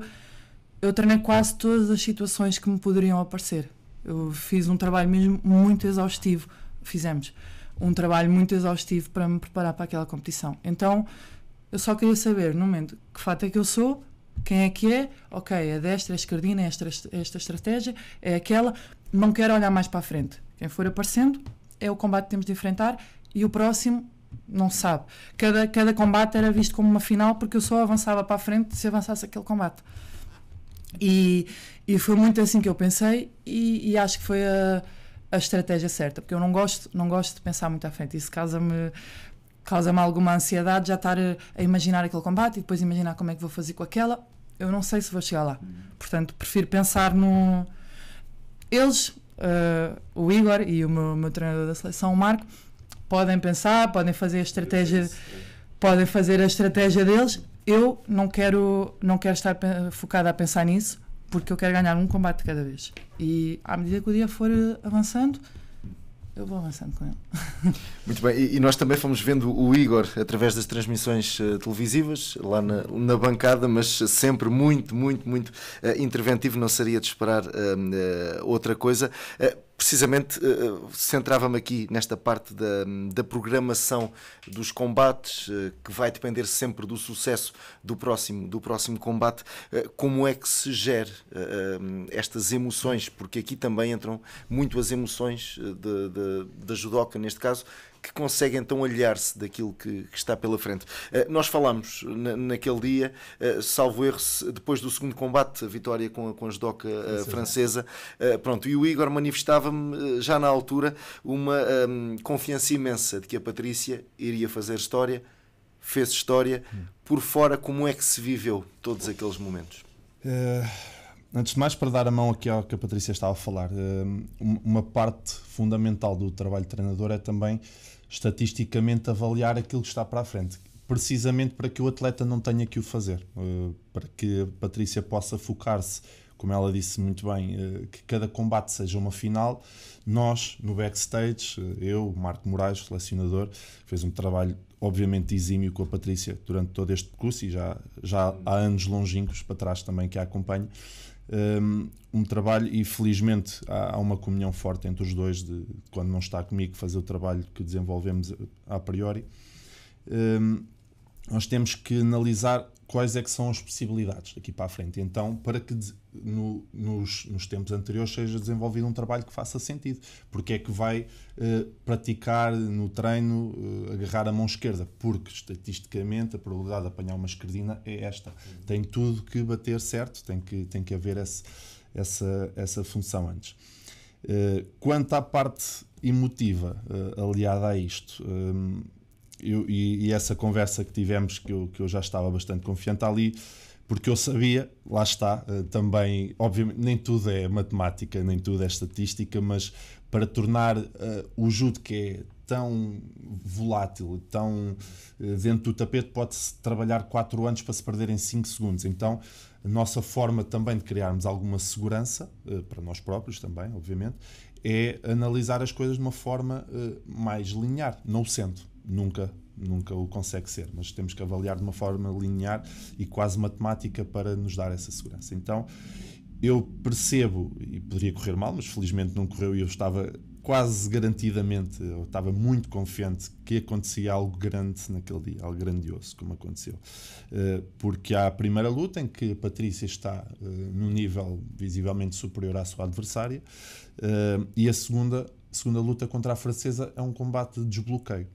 treinei quase todas as situações que me poderiam aparecer. Eu fiz um trabalho mesmo muito exaustivo, fizemos um trabalho muito exaustivo para me preparar para aquela competição. Então eu só queria saber, no momento, que fato é que eu sou, quem é que é, ok, é destra, é esquerdina, é esta estratégia, é aquela, não quero olhar mais para a frente. Quem for aparecendo é o combate que temos de enfrentar e o próximo não se sabe. Cada combate era visto como uma final, porque eu só avançava para a frente se avançasse aquele combate. E foi muito assim que eu pensei e acho que foi a estratégia certa, porque eu não gosto de pensar muito à frente. Isso causa-me alguma ansiedade, já estar a imaginar aquele combate e depois imaginar como é que vou fazer com aquela. Eu não sei se vou chegar lá. Portanto, prefiro pensar no... Eles... o Igor e o meu treinador da seleção, o Marco, podem pensar, podem fazer a estratégia deles. Eu não quero estar focada a pensar nisso, porque eu quero ganhar um combate de cada vez. E à medida que o dia for avançando, eu vou avançando com ele. Muito bem, e nós também fomos vendo o Igor através das transmissões televisivas, lá na bancada, mas sempre muito interventivo, não seria de esperar outra coisa. Precisamente centrava-me aqui nesta parte da programação dos combates, que vai depender sempre do sucesso do próximo combate. Como é que se gera estas emoções? Porque aqui também entram muito as emoções da judoca, neste caso, que consegue então aliar-se daquilo que está pela frente. Nós falámos naquele dia, salvo erro, depois do segundo combate, a vitória com a judoca francesa, pronto, e o Igor manifestava-me já na altura uma confiança imensa de que a Patrícia iria fazer história, fez história. Por fora, como é que se viveu todos aqueles momentos? Antes de mais, para dar a mão aqui ao que a Patrícia estava a falar, uma parte fundamental do trabalho de treinador é também estatisticamente avaliar aquilo que está para a frente, precisamente para que o atleta não tenha que o fazer, para que a Patrícia possa focar-se como ela disse muito bem, que cada combate seja uma final. Nós, no backstage, eu, Marco Moraes, selecionador, fez um trabalho obviamente exímio com a Patrícia durante todo este percurso, e já há anos longínquos para trás também que a acompanho. Um trabalho, e felizmente há uma comunhão forte entre os dois, de quando não está comigo fazer o trabalho que desenvolvemos a priori. Nós temos que analisar quais é que são as possibilidades daqui para a frente, então, para que nos tempos anteriores seja desenvolvido um trabalho que faça sentido. Porque é que vai praticar no treino agarrar a mão esquerda? Porque estatisticamente a probabilidade de apanhar uma esquerdina é esta. Tem tudo que bater certo, tem que haver essa função antes. Quanto à parte emotiva aliada a isto, e essa conversa que tivemos, que eu já estava bastante confiante ali, porque eu sabia, lá está, também, obviamente, nem tudo é matemática, nem tudo é estatística, mas para tornar o judo, que é tão volátil, tão dentro do tapete, pode-se trabalhar 4 anos para se perder em 5 segundos. Então, a nossa forma também de criarmos alguma segurança, para nós próprios também, obviamente, é analisar as coisas de uma forma mais linear, não sendo. Nunca o consegue ser, mas temos que avaliar de uma forma linear e quase matemática para nos dar essa segurança. Então, eu percebo, e poderia correr mal, mas felizmente não correu, e eu estava quase garantidamente, eu estava muito confiante que acontecia algo grande naquele dia, algo grandioso, como aconteceu. Porque há a primeira luta em que a Patrícia está num nível visivelmente superior à sua adversária, e a segunda luta contra a francesa é um combate de desbloqueio.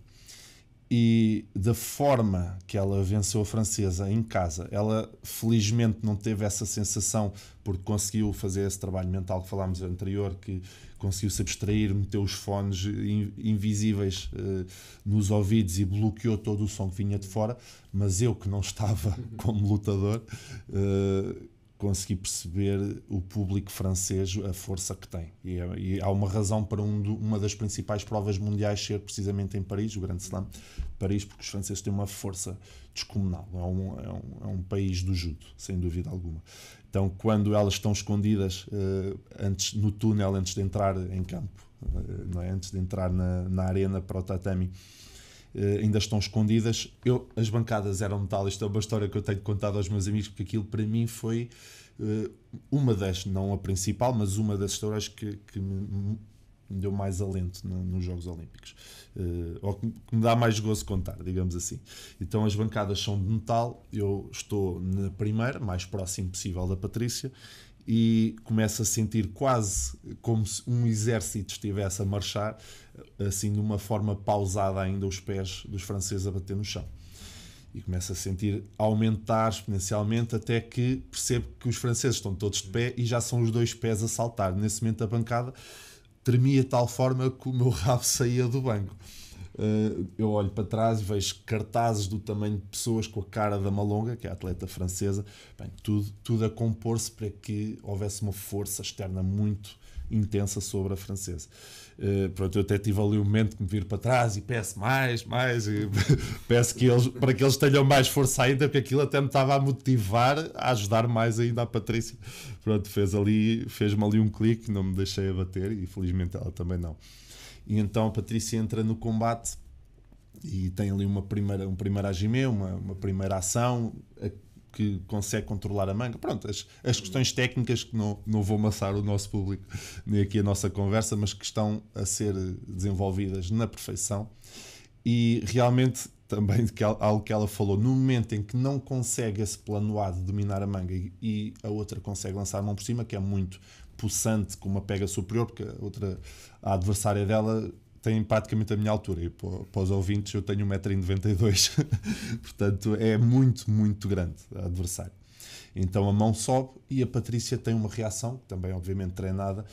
E da forma que ela venceu a francesa em casa, ela felizmente não teve essa sensação, porque conseguiu fazer esse trabalho mental que falámos anterior, que conseguiu se abstrair, meteu os fones invisíveis nos ouvidos e bloqueou todo o som que vinha de fora. Mas eu, que não estava como lutador, consegui perceber o público francês, a força que tem. E há uma razão para uma das principais provas mundiais ser precisamente em Paris, o Grande Slam Paris, porque os franceses têm uma força descomunal. É um país do judo, sem dúvida alguma. Então, quando elas estão escondidas no túnel, antes de entrar em campo, não é? Antes de entrar na arena para o tatami, ainda estão escondidas. As bancadas eram de tal, isto é uma história que eu tenho contado aos meus amigos, porque aquilo para mim foi uma das, não a principal, mas uma das histórias que me deu mais alento nos Jogos Olímpicos, ou que me dá mais gozo contar, digamos assim. Então as bancadas são de metal, eu estou na primeira, mais próximo possível da Patrícia, e começo a sentir quase como se um exército estivesse a marchar, assim de uma forma pausada ainda, os pés dos franceses a bater no chão. E começo a sentir aumentar exponencialmente, até que percebo que os franceses estão todos de pé e já são os 2 pés a saltar. Nesse momento a bancada tremia de tal forma que o meu rabo saía do banco. Eu olho para trás e vejo cartazes do tamanho de pessoas com a cara da Malonga, que é a atleta francesa. Bem, tudo a compor-se para que houvesse uma força externa muito intensa sobre a francesa. Pronto, eu até tive ali um momento que me viro para trás e peço mais, e peço para que eles tenham mais força ainda, porque aquilo até me estava a motivar a ajudar mais ainda a Patrícia. Pronto, fez-me ali um clique, não me deixei abater, e felizmente ela também não. E então a Patrícia entra no combate e tem ali um primeiro agimê, uma primeira ação que consegue controlar a manga. Pronto, as questões técnicas que não vou amassar o nosso público nem aqui a nossa conversa, mas que estão a ser desenvolvidas na perfeição. E realmente também algo que ela falou, no momento em que não consegue esse plano A de dominar a manga e a outra consegue lançar a mão por cima, que é muito possante, com uma pega superior, porque a adversária dela tem praticamente a minha altura, e para os ouvintes eu tenho 1,92 m, portanto é muito, muito grande a adversária. Então a mão sobe e a Patrícia tem uma reação, também obviamente treinada,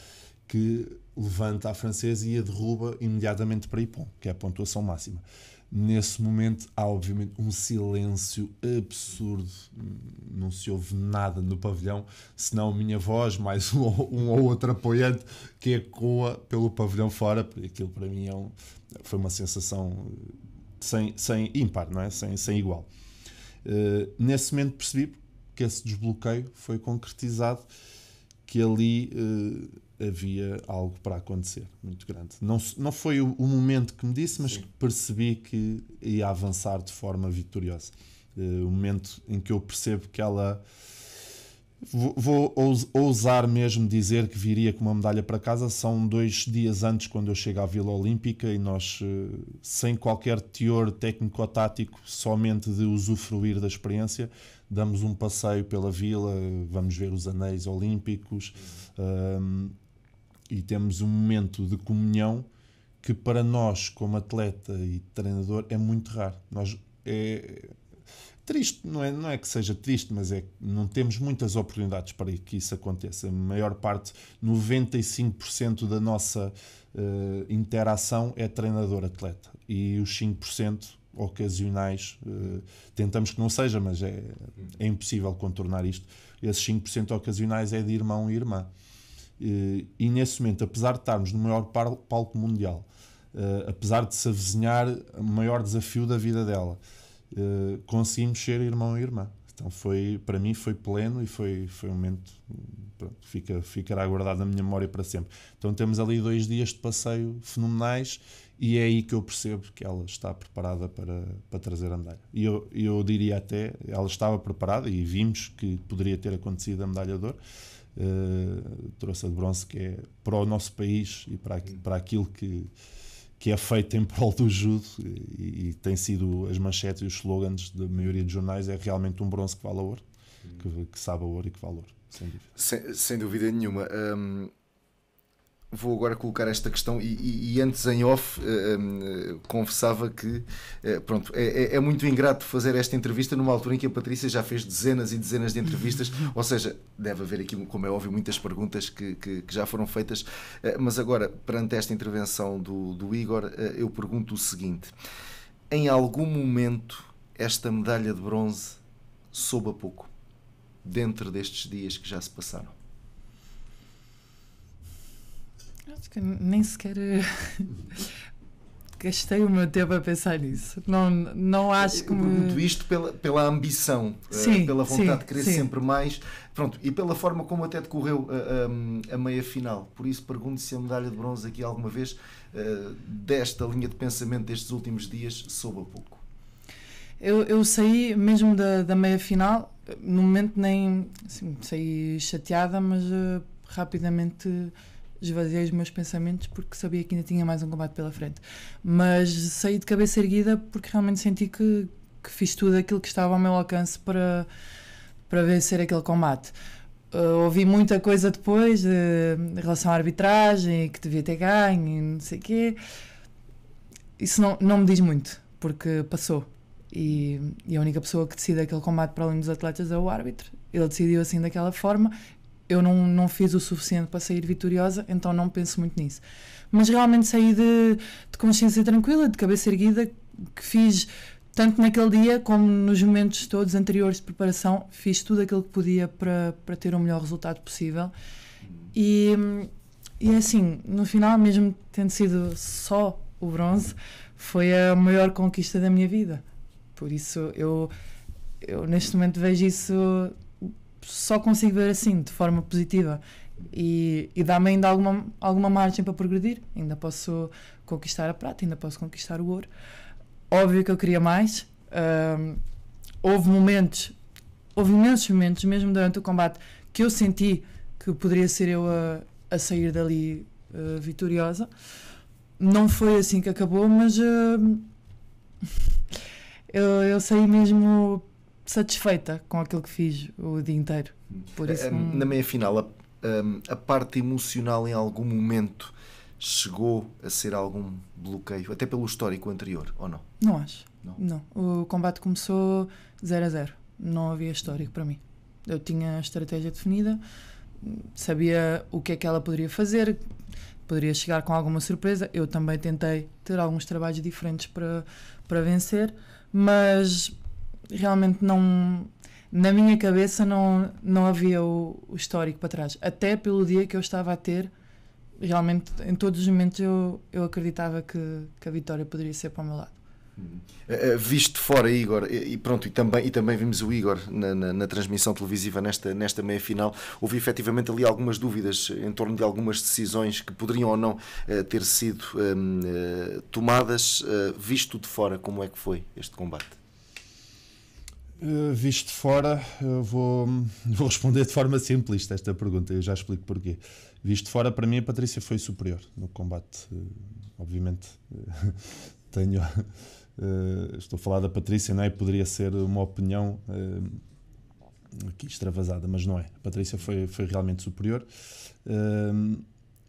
que levanta a francesa e a derruba imediatamente para Ippon, que é a pontuação máxima. Nesse momento há obviamente um silêncio absurdo, não se ouve nada no pavilhão, senão a minha voz, mais um ou outro apoiante que ecoa pelo pavilhão fora, porque aquilo para mim foi uma sensação sem ímpar, não é? Sem igual. Nesse momento percebi que esse desbloqueio foi concretizado que ali havia algo para acontecer muito grande. Não foi o momento que me disse, mas que percebi que ia avançar de forma vitoriosa. O momento em que eu percebo que ela... Vou ousar mesmo dizer que viria com uma medalha para casa. São 2 dias antes, quando eu chego à Vila Olímpica, e nós, sem qualquer teor técnico-tático, somente de usufruir da experiência, damos um passeio pela vila, vamos ver os anéis olímpicos, e temos um momento de comunhão que para nós, como atleta e treinador, é muito raro. Triste, não é que seja triste, mas é que não temos muitas oportunidades para que isso aconteça. A maior parte, 95% da nossa interação é treinador-atleta, e os 5% ocasionais, tentamos que não seja, mas é impossível contornar isto. Esses 5% ocasionais é de irmão e irmã. E nesse momento, apesar de estarmos no maior palco mundial, apesar de se avizinhar o maior desafio da vida dela, conseguimos ser irmão e irmã. Então para mim foi pleno, e foi um momento, pronto, ficará guardado na minha memória para sempre. Então temos ali 2 dias de passeio fenomenais, e é aí que eu percebo que ela está preparada para trazer a medalha. E eu diria até, ela estava preparada, e vimos que poderia ter acontecido a medalha de ouro. Trouxe a de bronze, que é para o nosso país e para aquilo que é feito em prol do judo, e tem sido as manchetes e os slogans da maioria dos jornais, é realmente um bronze que vale a ouro, que sabe a ouro e que vale ouro, sem dúvida. Sem dúvida nenhuma. Vou agora colocar esta questão, e antes em off confessava que pronto, é muito ingrato fazer esta entrevista numa altura em que a Patrícia já fez dezenas e dezenas de entrevistas, ou seja, deve haver aqui, como é óbvio, muitas perguntas que já foram feitas, mas agora, perante esta intervenção do Igor, eu pergunto o seguinte: em algum momento esta medalha de bronze soube a pouco, dentro destes dias que já se passaram? Acho que nem sequer gastei o meu tempo a pensar nisso. Não acho que me... Pergunto isto pela ambição, sim, pela vontade de querer sim. sempre mais, pronto, e pela forma como até decorreu a meia final. Por isso pergunto se a medalha de bronze aqui alguma vez, desta linha de pensamento destes últimos dias, soube a pouco. Eu saí mesmo da meia final, no momento nem assim, saí chateada, mas rapidamente esvaziei os meus pensamentos, porque sabia que ainda tinha mais um combate pela frente. Mas saí de cabeça erguida porque realmente senti que fiz tudo aquilo que estava ao meu alcance para vencer aquele combate. Ouvi muita coisa depois em relação à arbitragem, que devia ter ganho e não sei o quê. Isso não me diz muito, porque passou. E a única pessoa que decide aquele combate para além dos atletas é o árbitro. Ele decidiu assim daquela forma. Eu não fiz o suficiente para sair vitoriosa, então não penso muito nisso. Mas realmente saí de consciência tranquila, de cabeça erguida, que fiz, tanto naquele dia como nos momentos todos anteriores de preparação, fiz tudo aquilo que podia para ter o melhor resultado possível. E assim, no final, mesmo tendo sido só o bronze, foi a maior conquista da minha vida. Por isso, eu neste momento vejo isso... Só consigo ver assim, de forma positiva, e dá-me ainda alguma margem para progredir. Ainda posso conquistar a prata, ainda posso conquistar o ouro. Óbvio que eu queria mais. Houve imensos momentos, mesmo durante o combate, que eu senti que poderia ser eu a sair dali vitoriosa. Não foi assim que acabou, mas eu saí mesmo satisfeita com aquilo que fiz o dia inteiro. Por isso, na meia final, a parte emocional em algum momento chegou a ser algum bloqueio, até pelo histórico anterior, ou não? Não acho. Não. O combate começou 0-0. Não havia histórico para mim. Eu tinha a estratégia definida, sabia o que é que ela poderia fazer, poderia chegar com alguma surpresa. Eu também tentei ter alguns trabalhos diferentes para vencer, mas realmente não, na minha cabeça não havia o histórico para trás. Até pelo dia que eu estava a ter, realmente em todos os momentos eu acreditava que a vitória poderia ser para o meu lado. Visto de fora, Igor, e pronto, e também vimos o Igor na transmissão televisiva nesta meia-final, houve efetivamente ali algumas dúvidas em torno de algumas decisões que poderiam ou não ter sido tomadas. Visto de fora, como é que foi este combate? Visto de fora, eu vou responder de forma simplista esta pergunta, eu já explico porquê. Visto de fora, para mim a Patrícia foi superior no combate. Obviamente estou a falar da Patrícia, não é? Poderia ser uma opinião aqui extravasada, mas não é. A Patrícia foi realmente superior.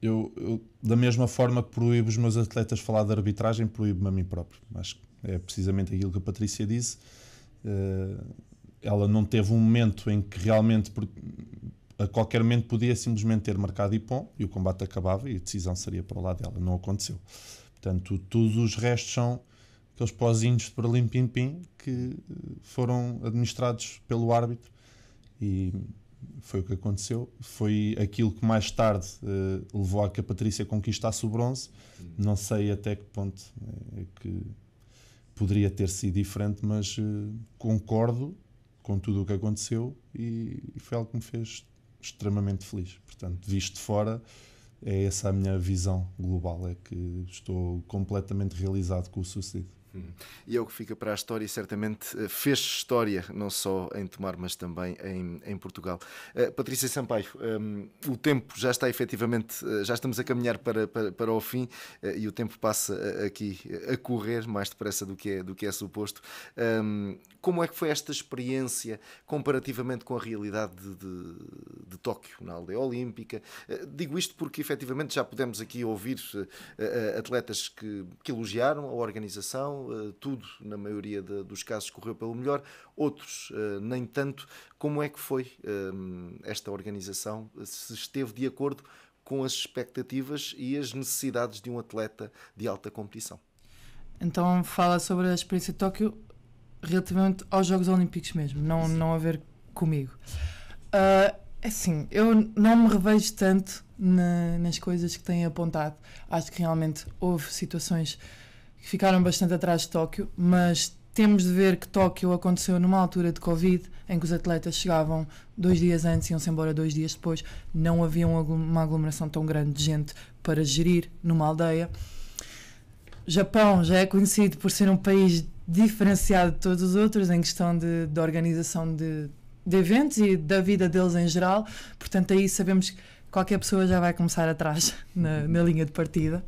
Eu, da mesma forma que proíbo os meus atletas falar de arbitragem, proíbo-me a mim próprio. Acho que é precisamente aquilo que a Patrícia disse. Ela não teve um momento em que realmente, a qualquer momento, podia simplesmente ter marcado Ippon e o combate acabava e a decisão seria para o lado dela. Não aconteceu. Portanto, todos os restos são aqueles pozinhos de Paralim-Pim-Pim que foram administrados pelo árbitro e foi o que aconteceu. Foi aquilo que mais tarde levou a que a Patrícia conquistasse o bronze. Não sei até que ponto é que poderia ter sido diferente, mas concordo com tudo o que aconteceu e foi algo que me fez extremamente feliz. Portanto, visto de fora, é essa a minha visão global, é que estou completamente realizado com o sucedido. E é o que fica para a história e certamente fez história, não só em Tomar, mas também em Portugal. Patrícia Sampaio, o tempo já está efetivamente, já estamos a caminhar para o fim e o tempo passa aqui a correr mais depressa do que é suposto. Como é que foi esta experiência comparativamente com a realidade de Tóquio, na aldeia olímpica? Digo isto porque efetivamente já pudemos aqui ouvir atletas que elogiaram a organização, tudo, na maioria dos casos, correu pelo melhor, outros nem tanto. Como é que foi esta organização? Se esteve de acordo com as expectativas e as necessidades de um atleta de alta competição? Então fala sobre a experiência de Tóquio relativamente aos Jogos Olímpicos mesmo, não a ver comigo. Assim, eu não me revejo tanto nas coisas que têm apontado. Acho que realmente houve situações que ficaram bastante atrás de Tóquio, mas temos de ver que Tóquio aconteceu numa altura de Covid, em que os atletas chegavam 2 dias antes e iam-se embora 2 dias depois. Não havia uma aglomeração tão grande de gente para gerir numa aldeia. O Japão já é conhecido por ser um país diferenciado de todos os outros em questão de organização de eventos e da vida deles em geral. Portanto, aí sabemos que qualquer pessoa já vai começar atrás na linha de partida.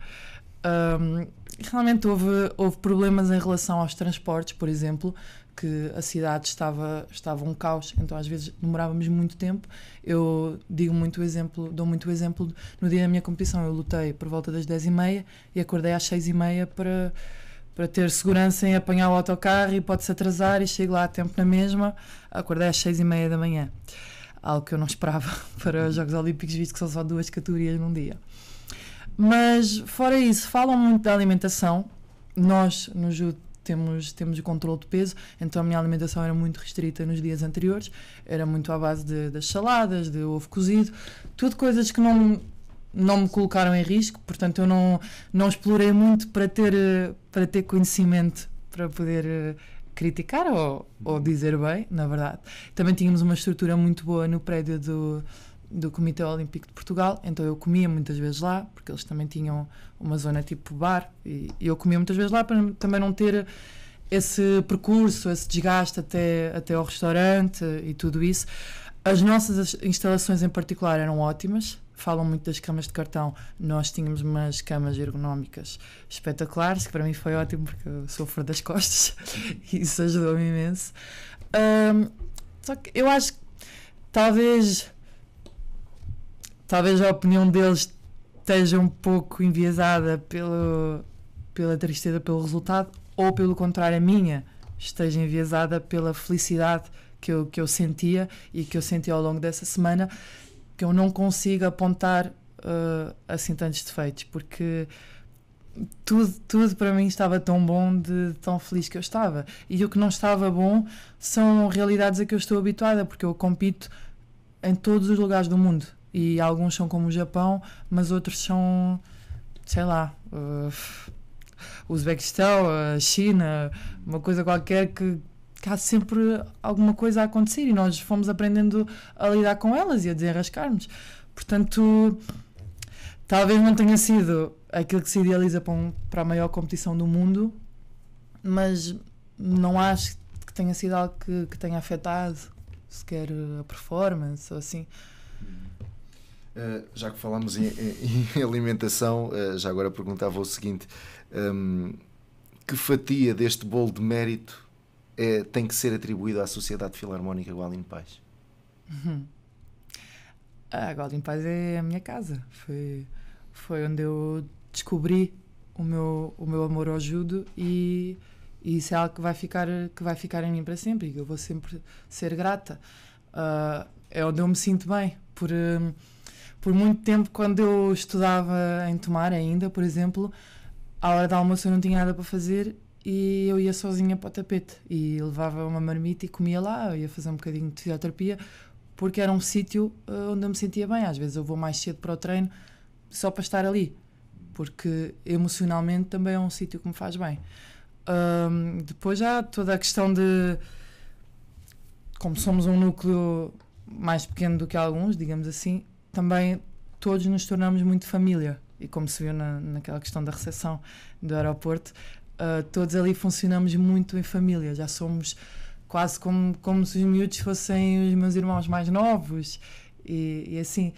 Realmente houve problemas em relação aos transportes, por exemplo, que a cidade estava um caos, então às vezes demorávamos muito tempo. Eu dou muito exemplo no dia da minha competição. Eu lutei por volta das 10h30 e acordei às 6h30 para ter segurança em apanhar o autocarro e pode-se atrasar e chego lá a tempo na mesma. Acordei às 6h30 da manhã, algo que eu não esperava para os Jogos Olímpicos, visto que são só 2 categorias num dia. Mas fora isso, falam muito da alimentação. Nós no judo temos o controle de peso, então a minha alimentação era muito restrita nos dias anteriores, era muito à base das saladas, de ovo cozido, tudo coisas que não me colocaram em risco. Portanto eu não explorei muito para ter conhecimento para poder criticar ou dizer bem, na verdade. Também tínhamos uma estrutura muito boa no prédio do Comitê Olímpico de Portugal, então eu comia muitas vezes lá, porque eles também tinham uma zona tipo bar, e eu comia muitas vezes lá para também não ter esse percurso, esse desgaste até ao restaurante e tudo isso. As nossas instalações em particular eram ótimas. Falam muito das camas de cartão. Nós tínhamos umas camas ergonómicas espetaculares, que para mim foi ótimo porque eu sofro das costas e isso ajudou-me imenso. Só que eu acho que talvez a opinião deles esteja um pouco enviesada pela tristeza pelo resultado, ou pelo contrário, a minha esteja enviesada pela felicidade que eu sentia e que eu senti ao longo dessa semana, que eu não consigo apontar assim tantos defeitos, porque tudo para mim estava tão bom, de tão feliz que eu estava. E o que não estava bom são realidades a que eu estou habituada, porque eu compito em todos os lugares do mundo. E alguns são como o Japão, mas outros são, sei lá, o Uzbequistão, a China, uma coisa qualquer que há sempre alguma coisa a acontecer e nós fomos aprendendo a lidar com elas e a desenrascar-nos. Portanto, talvez não tenha sido aquilo que se idealiza para a maior competição do mundo, mas não acho que tenha sido algo que tenha afetado sequer a performance ou assim. Já que falámos em alimentação, já agora perguntava o seguinte: que fatia deste bolo de mérito tem que ser atribuída à Sociedade Filarmónica Gualin Pais? A Gualin Pais é a minha casa. Foi onde eu descobri o meu amor ao judo e isso é algo que vai ficar em mim para sempre e que eu vou sempre ser grata. É onde eu me sinto bem. Por muito tempo, quando eu estudava em Tomar ainda, por exemplo, à hora do almoço eu não tinha nada para fazer e eu ia sozinha para o tapete e levava uma marmita e comia lá, eu ia fazer um bocadinho de fisioterapia, porque era um sítio onde eu me sentia bem. Às vezes eu vou mais cedo para o treino só para estar ali, porque emocionalmente também é um sítio que me faz bem. Depois já toda a questão de como somos um núcleo mais pequeno do que alguns, digamos assim, também todos nos tornamos muito família e como se viu naquela questão da recepção do aeroporto, todos ali funcionamos muito em família, já somos quase como se os miúdos fossem os meus irmãos mais novos e assim,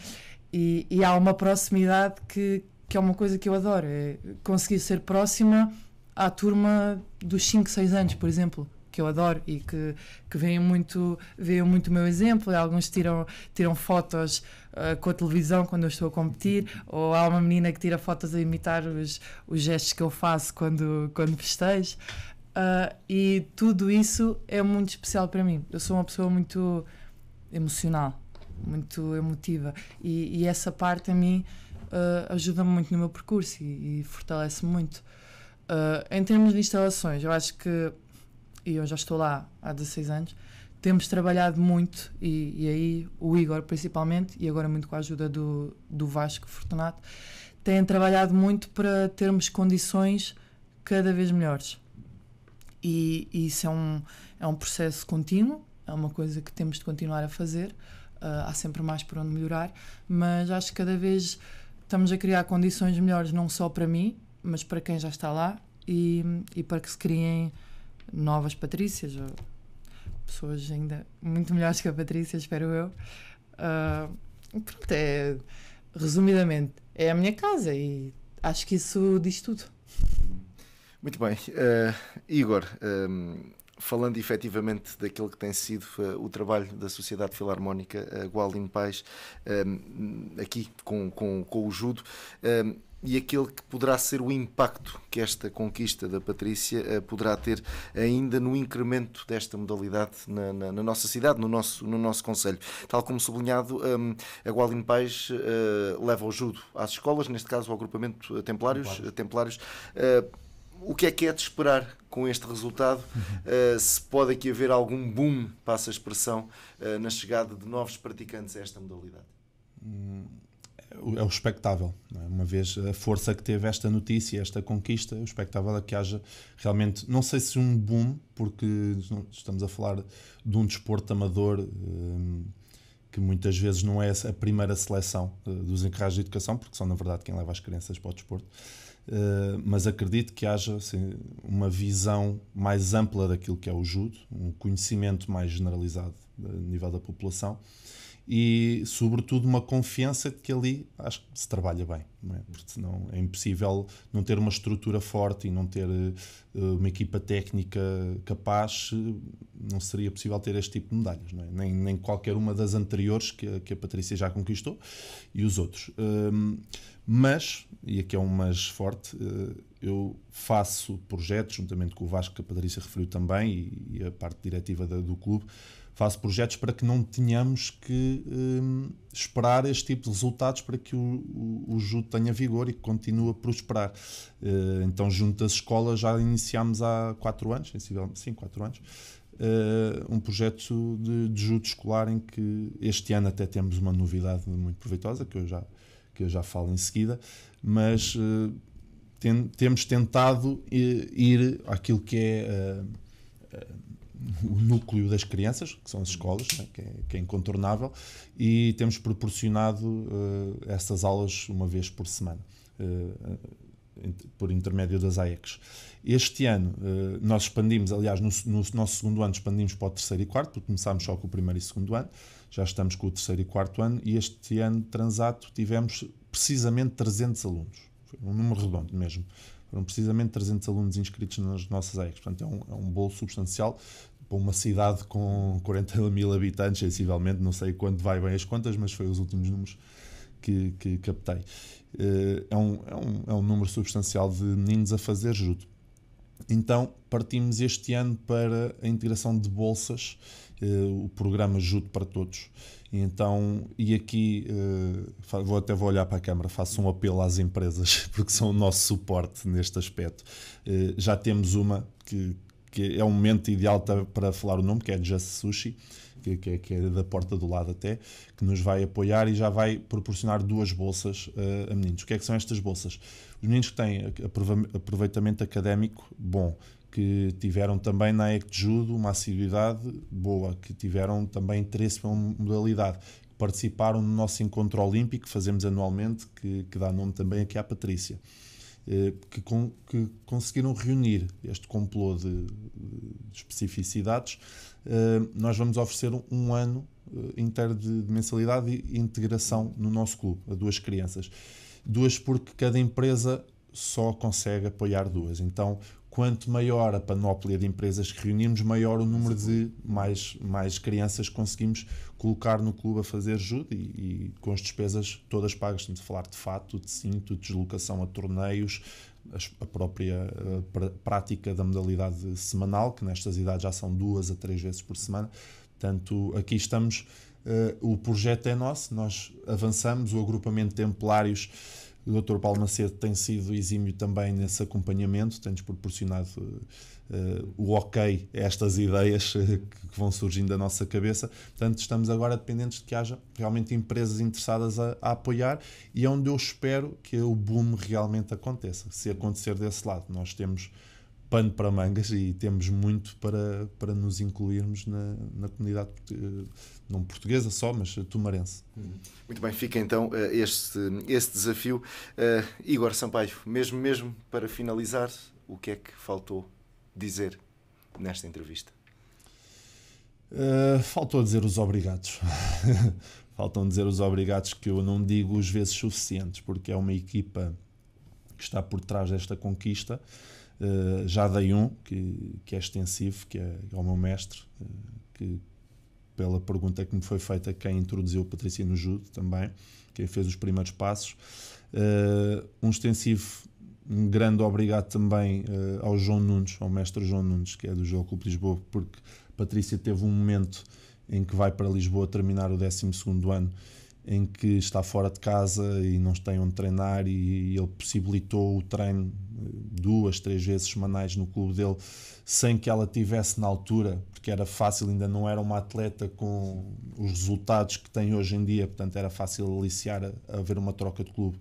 e há uma proximidade que é uma coisa que eu adoro, é conseguir ser próxima à turma dos 5, 6 anos, por exemplo, que eu adoro e que veem muito o meu exemplo. Alguns tiram fotos com a televisão quando eu estou a competir, ou há uma menina que tira fotos a imitar os gestos que eu faço quando festejo. E tudo isso é muito especial para mim. Eu sou uma pessoa muito emocional, muito emotiva e essa parte a mim ajuda-me muito no meu percurso e fortalece-me muito. Em termos de instalações, eu acho que, e eu já estou lá há 16 anos, temos trabalhado muito, e aí o Igor principalmente, e agora muito com a ajuda do Vasco Fortunato, têm trabalhado muito para termos condições cada vez melhores. E isso é um processo contínuo, é uma coisa que temos de continuar a fazer, há sempre mais por onde melhorar, mas acho que cada vez estamos a criar condições melhores não só para mim, mas para quem já está lá e para que se criem novas Patrícias, ou pessoas ainda muito melhores que a Patrícia, espero eu. Pronto, resumidamente, é a minha casa e acho que isso diz tudo. Muito bem. Igor, falando efetivamente daquilo que tem sido o trabalho da Sociedade Filarmónica Gualin Pais, aqui com o judo, e aquele que poderá ser o impacto que esta conquista da Patrícia poderá ter ainda no incremento desta modalidade na nossa cidade, no nosso concelho. Tal como sublinhado, a Gualin Pais leva o judo às escolas, neste caso ao agrupamento Templários. O que é de esperar com este resultado? Se pode aqui haver algum boom, passa a expressão, na chegada de novos praticantes a esta modalidade? É o expectável, não é? Uma vez a força que teve esta notícia, esta conquista, o expectável é que haja realmente, não sei se um boom, porque estamos a falar de um desporto amador que muitas vezes não é a primeira seleção dos encarregados de educação, porque são na verdade quem leva as crianças para o desporto, mas acredito que haja assim, uma visão mais ampla daquilo que é o judo, um conhecimento mais generalizado a nível da população, e sobretudo uma confiança de que ali acho que se trabalha bem, não é? Porque senão é impossível não ter uma estrutura forte e não ter uma equipa técnica capaz, não seria possível ter este tipo de medalhas, não é? Nem qualquer uma das anteriores que a Patrícia já conquistou e os outros. Mas, e aqui é um mas forte, eu faço projetos, juntamente com o Vasco, que a Patrícia referiu também, e a parte diretiva do clube, faço projetos para que não tenhamos que esperar este tipo de resultados para que o judo tenha vigor e que continue a prosperar. Então, junto das escolas, já iniciámos há 4 anos, sim, 4 anos, um projeto de judo escolar em que este ano até temos uma novidade muito proveitosa, que eu já falo em seguida, mas temos tentado ir àquilo que é o núcleo das crianças, que são as escolas, né, que é incontornável, e temos proporcionado essas aulas uma vez por semana, por intermédio das AECs. Este ano nós expandimos, aliás, no nosso segundo ano expandimos para o terceiro e quarto, porque começámos só com o primeiro e segundo ano, já estamos com o terceiro e quarto ano, e este ano transato tivemos precisamente 300 alunos, foi um número redondo mesmo, foram precisamente 300 alunos inscritos nas nossas AECs, portanto é um bolo substancial para uma cidade com 40 mil habitantes, sensivelmente, não sei quanto vai bem as contas, mas foi os últimos números que captei. É um número substancial de meninos a fazer judo. Então partimos este ano para a integração de bolsas, o programa Judo para Todos. E aqui vou olhar para a câmara, faço um apelo às empresas, porque são o nosso suporte neste aspecto. Já temos uma que é um momento ideal para falar o nome, que é Just Sushi, que é da porta do lado até, que nos vai apoiar e já vai proporcionar 2 bolsas a meninos. O que é que são estas bolsas? Os meninos que têm aproveitamento académico bom, que tiveram também na AEC de Judo uma assiduidade boa, que tiveram também interesse pela modalidade, que participaram no nosso encontro olímpico que fazemos anualmente, que dá nome também aqui à Patrícia, que conseguiram reunir este complô de especificidades. Nós vamos oferecer um ano inteiro de mensalidade e integração no nosso clube, a 2 crianças. 2 porque cada empresa só consegue apoiar 2. Então, quanto maior a panóplia de empresas que reunimos, maior o número de mais crianças que conseguimos colocar no clube a fazer judo e com as despesas todas pagas. Estamos a falar de fato, de cinto, de deslocação a torneios, a própria prática da modalidade semanal, que nestas idades já são 2 a 3 vezes por semana. Portanto, aqui estamos, o projeto é nosso, nós avançamos, o agrupamento de templários. O Dr. Paulo Macedo tem sido exímio também nesse acompanhamento, tem-nos proporcionado o ok a estas ideias que vão surgindo da nossa cabeça. Portanto, estamos agora dependentes de que haja realmente empresas interessadas a apoiar, e é onde eu espero que o boom realmente aconteça. Se acontecer desse lado, nós temos pano para mangas e temos muito para nos incluirmos na comunidade, não portuguesa só, mas tumarense. Muito bem, fica então este desafio. Igor Sampaio, mesmo para finalizar, o que é que faltou dizer nesta entrevista? Faltou dizer os obrigados. Faltam dizer os obrigados, que eu não digo os vezes suficientes, porque é uma equipa que está por trás desta conquista. Já dei que é extensivo, que é o meu mestre, que pela pergunta que me foi feita, quem introduziu a Patrícia no judo também, quem fez os primeiros passos. Um extensivo, um grande obrigado também ao João Nunes, ao mestre João Nunes, que é do Jogo Clube de Lisboa, porque Patrícia teve um momento em que vai para Lisboa terminar o 12º ano, em que está fora de casa e não tem onde treinar, e ele possibilitou o treino 2, 3 vezes semanais no clube dele, sem que ela tivesse na altura, porque era fácil, ainda não era uma atleta com os resultados que tem hoje em dia, portanto era fácil aliciar a haver uma troca de clube,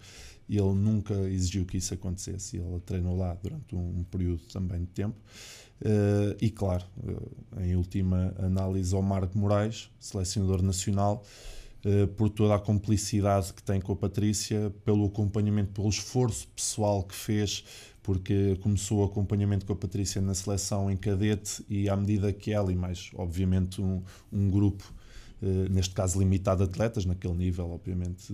e ele nunca exigiu que isso acontecesse. Ele treinou lá durante um período também de tempo. E claro, em última análise, ao Marco Moraes, selecionador nacional, por toda a cumplicidade que tem com a Patrícia, pelo acompanhamento, pelo esforço pessoal que fez, porque começou o acompanhamento com a Patrícia na seleção em cadete, e à medida que ela, e mais obviamente um grupo, neste caso limitado de atletas, naquele nível obviamente,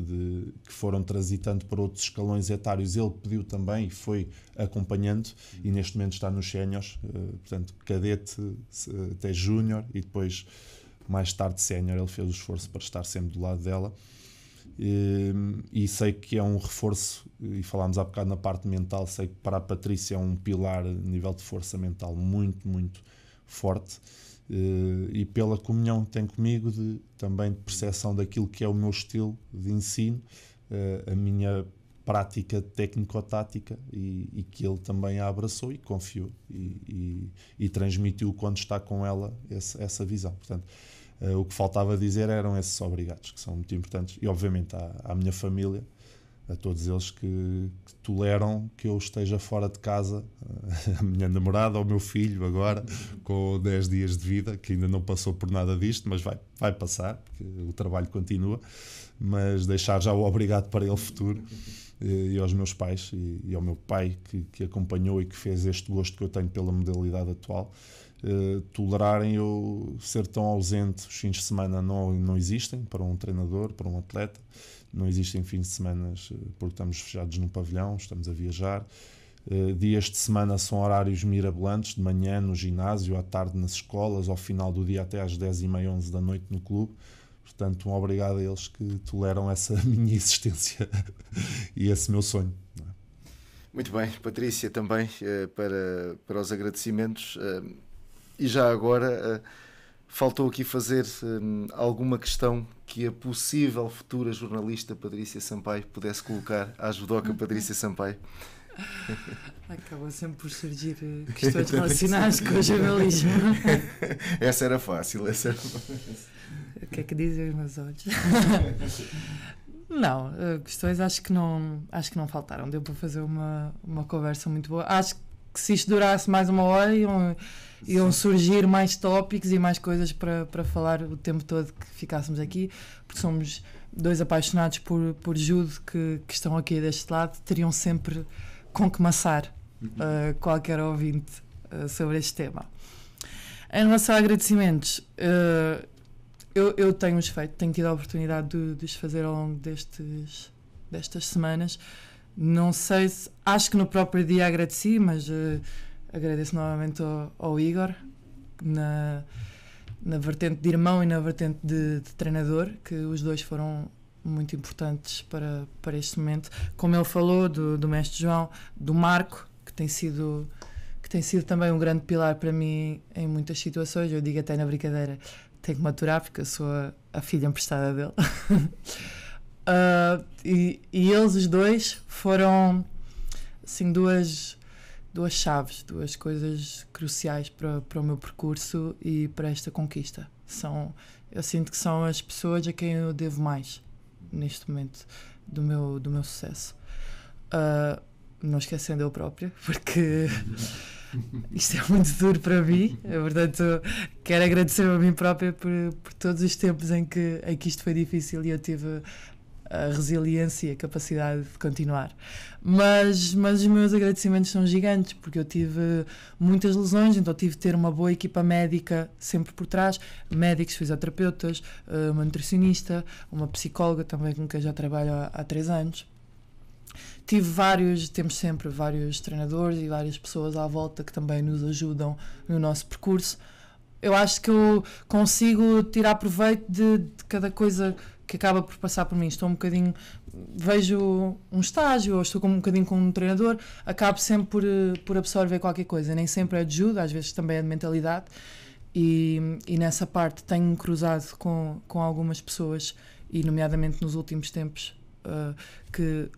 que foram transitando para outros escalões etários, ele pediu também e foi acompanhando, e neste momento está nos séniores, portanto cadete até júnior, e depois mais tarde sénior. Ele fez o esforço para estar sempre do lado dela, e sei que é um reforço, e falámos há bocado na parte mental, sei que para a Patrícia é um pilar a nível de força mental muito, muito forte, e pela comunhão que tem comigo, também de percepção daquilo que é o meu estilo de ensino, a minha prática técnico-tática, e que ele também a abraçou e confiou e transmitiu quando está com ela essa visão. Portanto, o que faltava dizer eram esses obrigados, que são muito importantes, e obviamente à minha família, a todos eles que toleram que eu esteja fora de casa, a minha namorada, ao meu filho agora, com 10 dias de vida, que ainda não passou por nada disto, mas vai passar, porque o trabalho continua, mas deixar já o obrigado para ele futuro, e aos meus pais, e ao meu pai que acompanhou e que fez este gosto que eu tenho pela modalidade atual. Tolerarem eu ser tão ausente, os fins de semana não existem para um treinador, para um atleta, não existem fins de semana porque estamos fechados no pavilhão, estamos a viajar. Dias de semana são horários mirabolantes, de manhã no ginásio, à tarde nas escolas, ao final do dia até às 10h30, 11 da noite no clube. Portanto, um obrigado a eles que toleram essa minha existência e esse meu sonho. Muito bem, Patrícia, também para os agradecimentos. E já agora, faltou aqui fazer alguma questão que a possível futura jornalista Patrícia Sampaio pudesse colocar à judoca Patrícia Sampaio. Acaba sempre por surgir questões relacionadas com o jornalismo. Essa era fácil. O que é que dizem os meus olhos? Não, questões acho que não faltaram. Deu para fazer uma conversa muito boa. Acho que se isto durasse mais uma hora iam surgir mais tópicos e mais coisas para falar o tempo todo que ficássemos aqui, porque somos dois apaixonados por judo que estão aqui deste lado, teriam sempre com que maçar qualquer ouvinte sobre este tema. Em relação a agradecimentos, eu tenho-os feito, tenho tido a oportunidade de os fazer ao longo destas semanas. Não sei se, acho que no próprio dia agradeci, mas agradeço novamente ao Igor na vertente de irmão e na vertente de treinador, que os dois foram muito importantes para este momento. Como ele falou, do mestre João, do Marco, que tem sido também um grande pilar para mim em muitas situações. Eu digo até na brincadeira, tenho que maturar porque eu sou a filha emprestada dele. E eles, os dois, foram assim, duas chaves, duas coisas cruciais para o meu percurso e para esta conquista. Eu sinto que são as pessoas a quem eu devo mais neste momento do meu sucesso. Não esquecendo eu própria, porque isto é muito duro para mim. Portanto, quero agradecer a mim própria por todos os tempos em que isto foi difícil e eu tive a resiliência e a capacidade de continuar. Mas os meus agradecimentos são gigantes, porque eu tive muitas lesões, então tive de ter uma boa equipa médica sempre por trás, médicos, fisioterapeutas, uma nutricionista, uma psicóloga também com quem já trabalho há 3 anos. Temos sempre vários treinadores e várias pessoas à volta que também nos ajudam no nosso percurso. Eu acho que eu consigo tirar proveito de cada coisa que acaba por passar por mim. Vejo um estágio ou estou um bocadinho com um treinador, acabo sempre por absorver qualquer coisa. Nem sempre é de judo, às vezes também é de mentalidade. E nessa parte tenho cruzado com algumas pessoas, e nomeadamente nos últimos tempos, que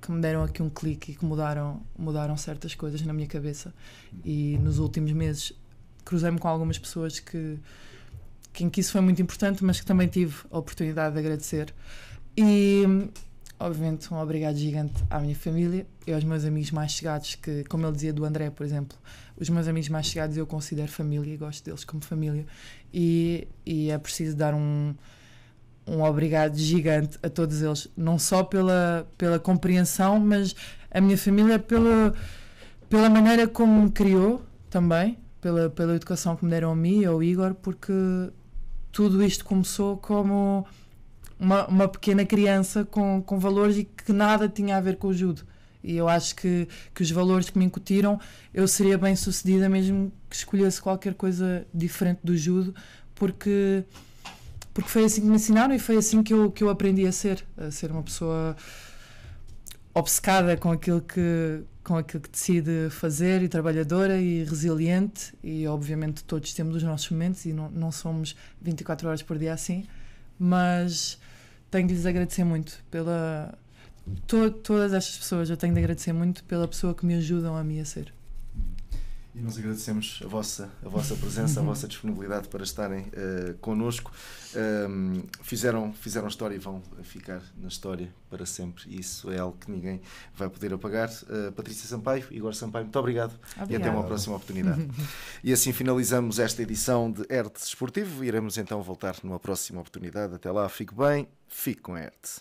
me deram aqui um clique e que mudaram certas coisas na minha cabeça. E nos últimos meses cruzei-me com algumas pessoas em que isso foi muito importante, mas que também tive a oportunidade de agradecer. E, obviamente, um obrigado gigante à minha família e aos meus amigos mais chegados, que, como ele dizia do André, por exemplo, os meus amigos mais chegados eu considero família e gosto deles como família. E é preciso dar um obrigado gigante a todos eles, não só pela compreensão, mas a minha família pela maneira como me criou também, pela educação que me deram a mim e ao Igor, porque tudo isto começou como uma pequena criança com valores e que nada tinha a ver com o judo. E eu acho que os valores que me incutiram, eu seria bem sucedida mesmo que escolhesse qualquer coisa diferente do judo, porque foi assim que me ensinaram e foi assim que eu aprendi a ser uma pessoa obcecada com aquilo que decide fazer, e trabalhadora e resiliente. E obviamente todos temos os nossos momentos e não somos 24 horas por dia assim, mas tenho de lhes agradecer muito todas estas pessoas. Eu tenho de agradecer muito pela pessoa que me ajudam a mim a ser. E nós agradecemos a vossa presença, a vossa disponibilidade para estarem connosco. Fizeram história e vão ficar na história para sempre. E isso é algo que ninguém vai poder apagar. Patrícia Sampaio, Igor Sampaio, muito obrigado. E até uma próxima oportunidade. E assim finalizamos esta edição de ERTE Desportivo. Iremos então voltar numa próxima oportunidade. Até lá, fique bem, fique com a ERTE.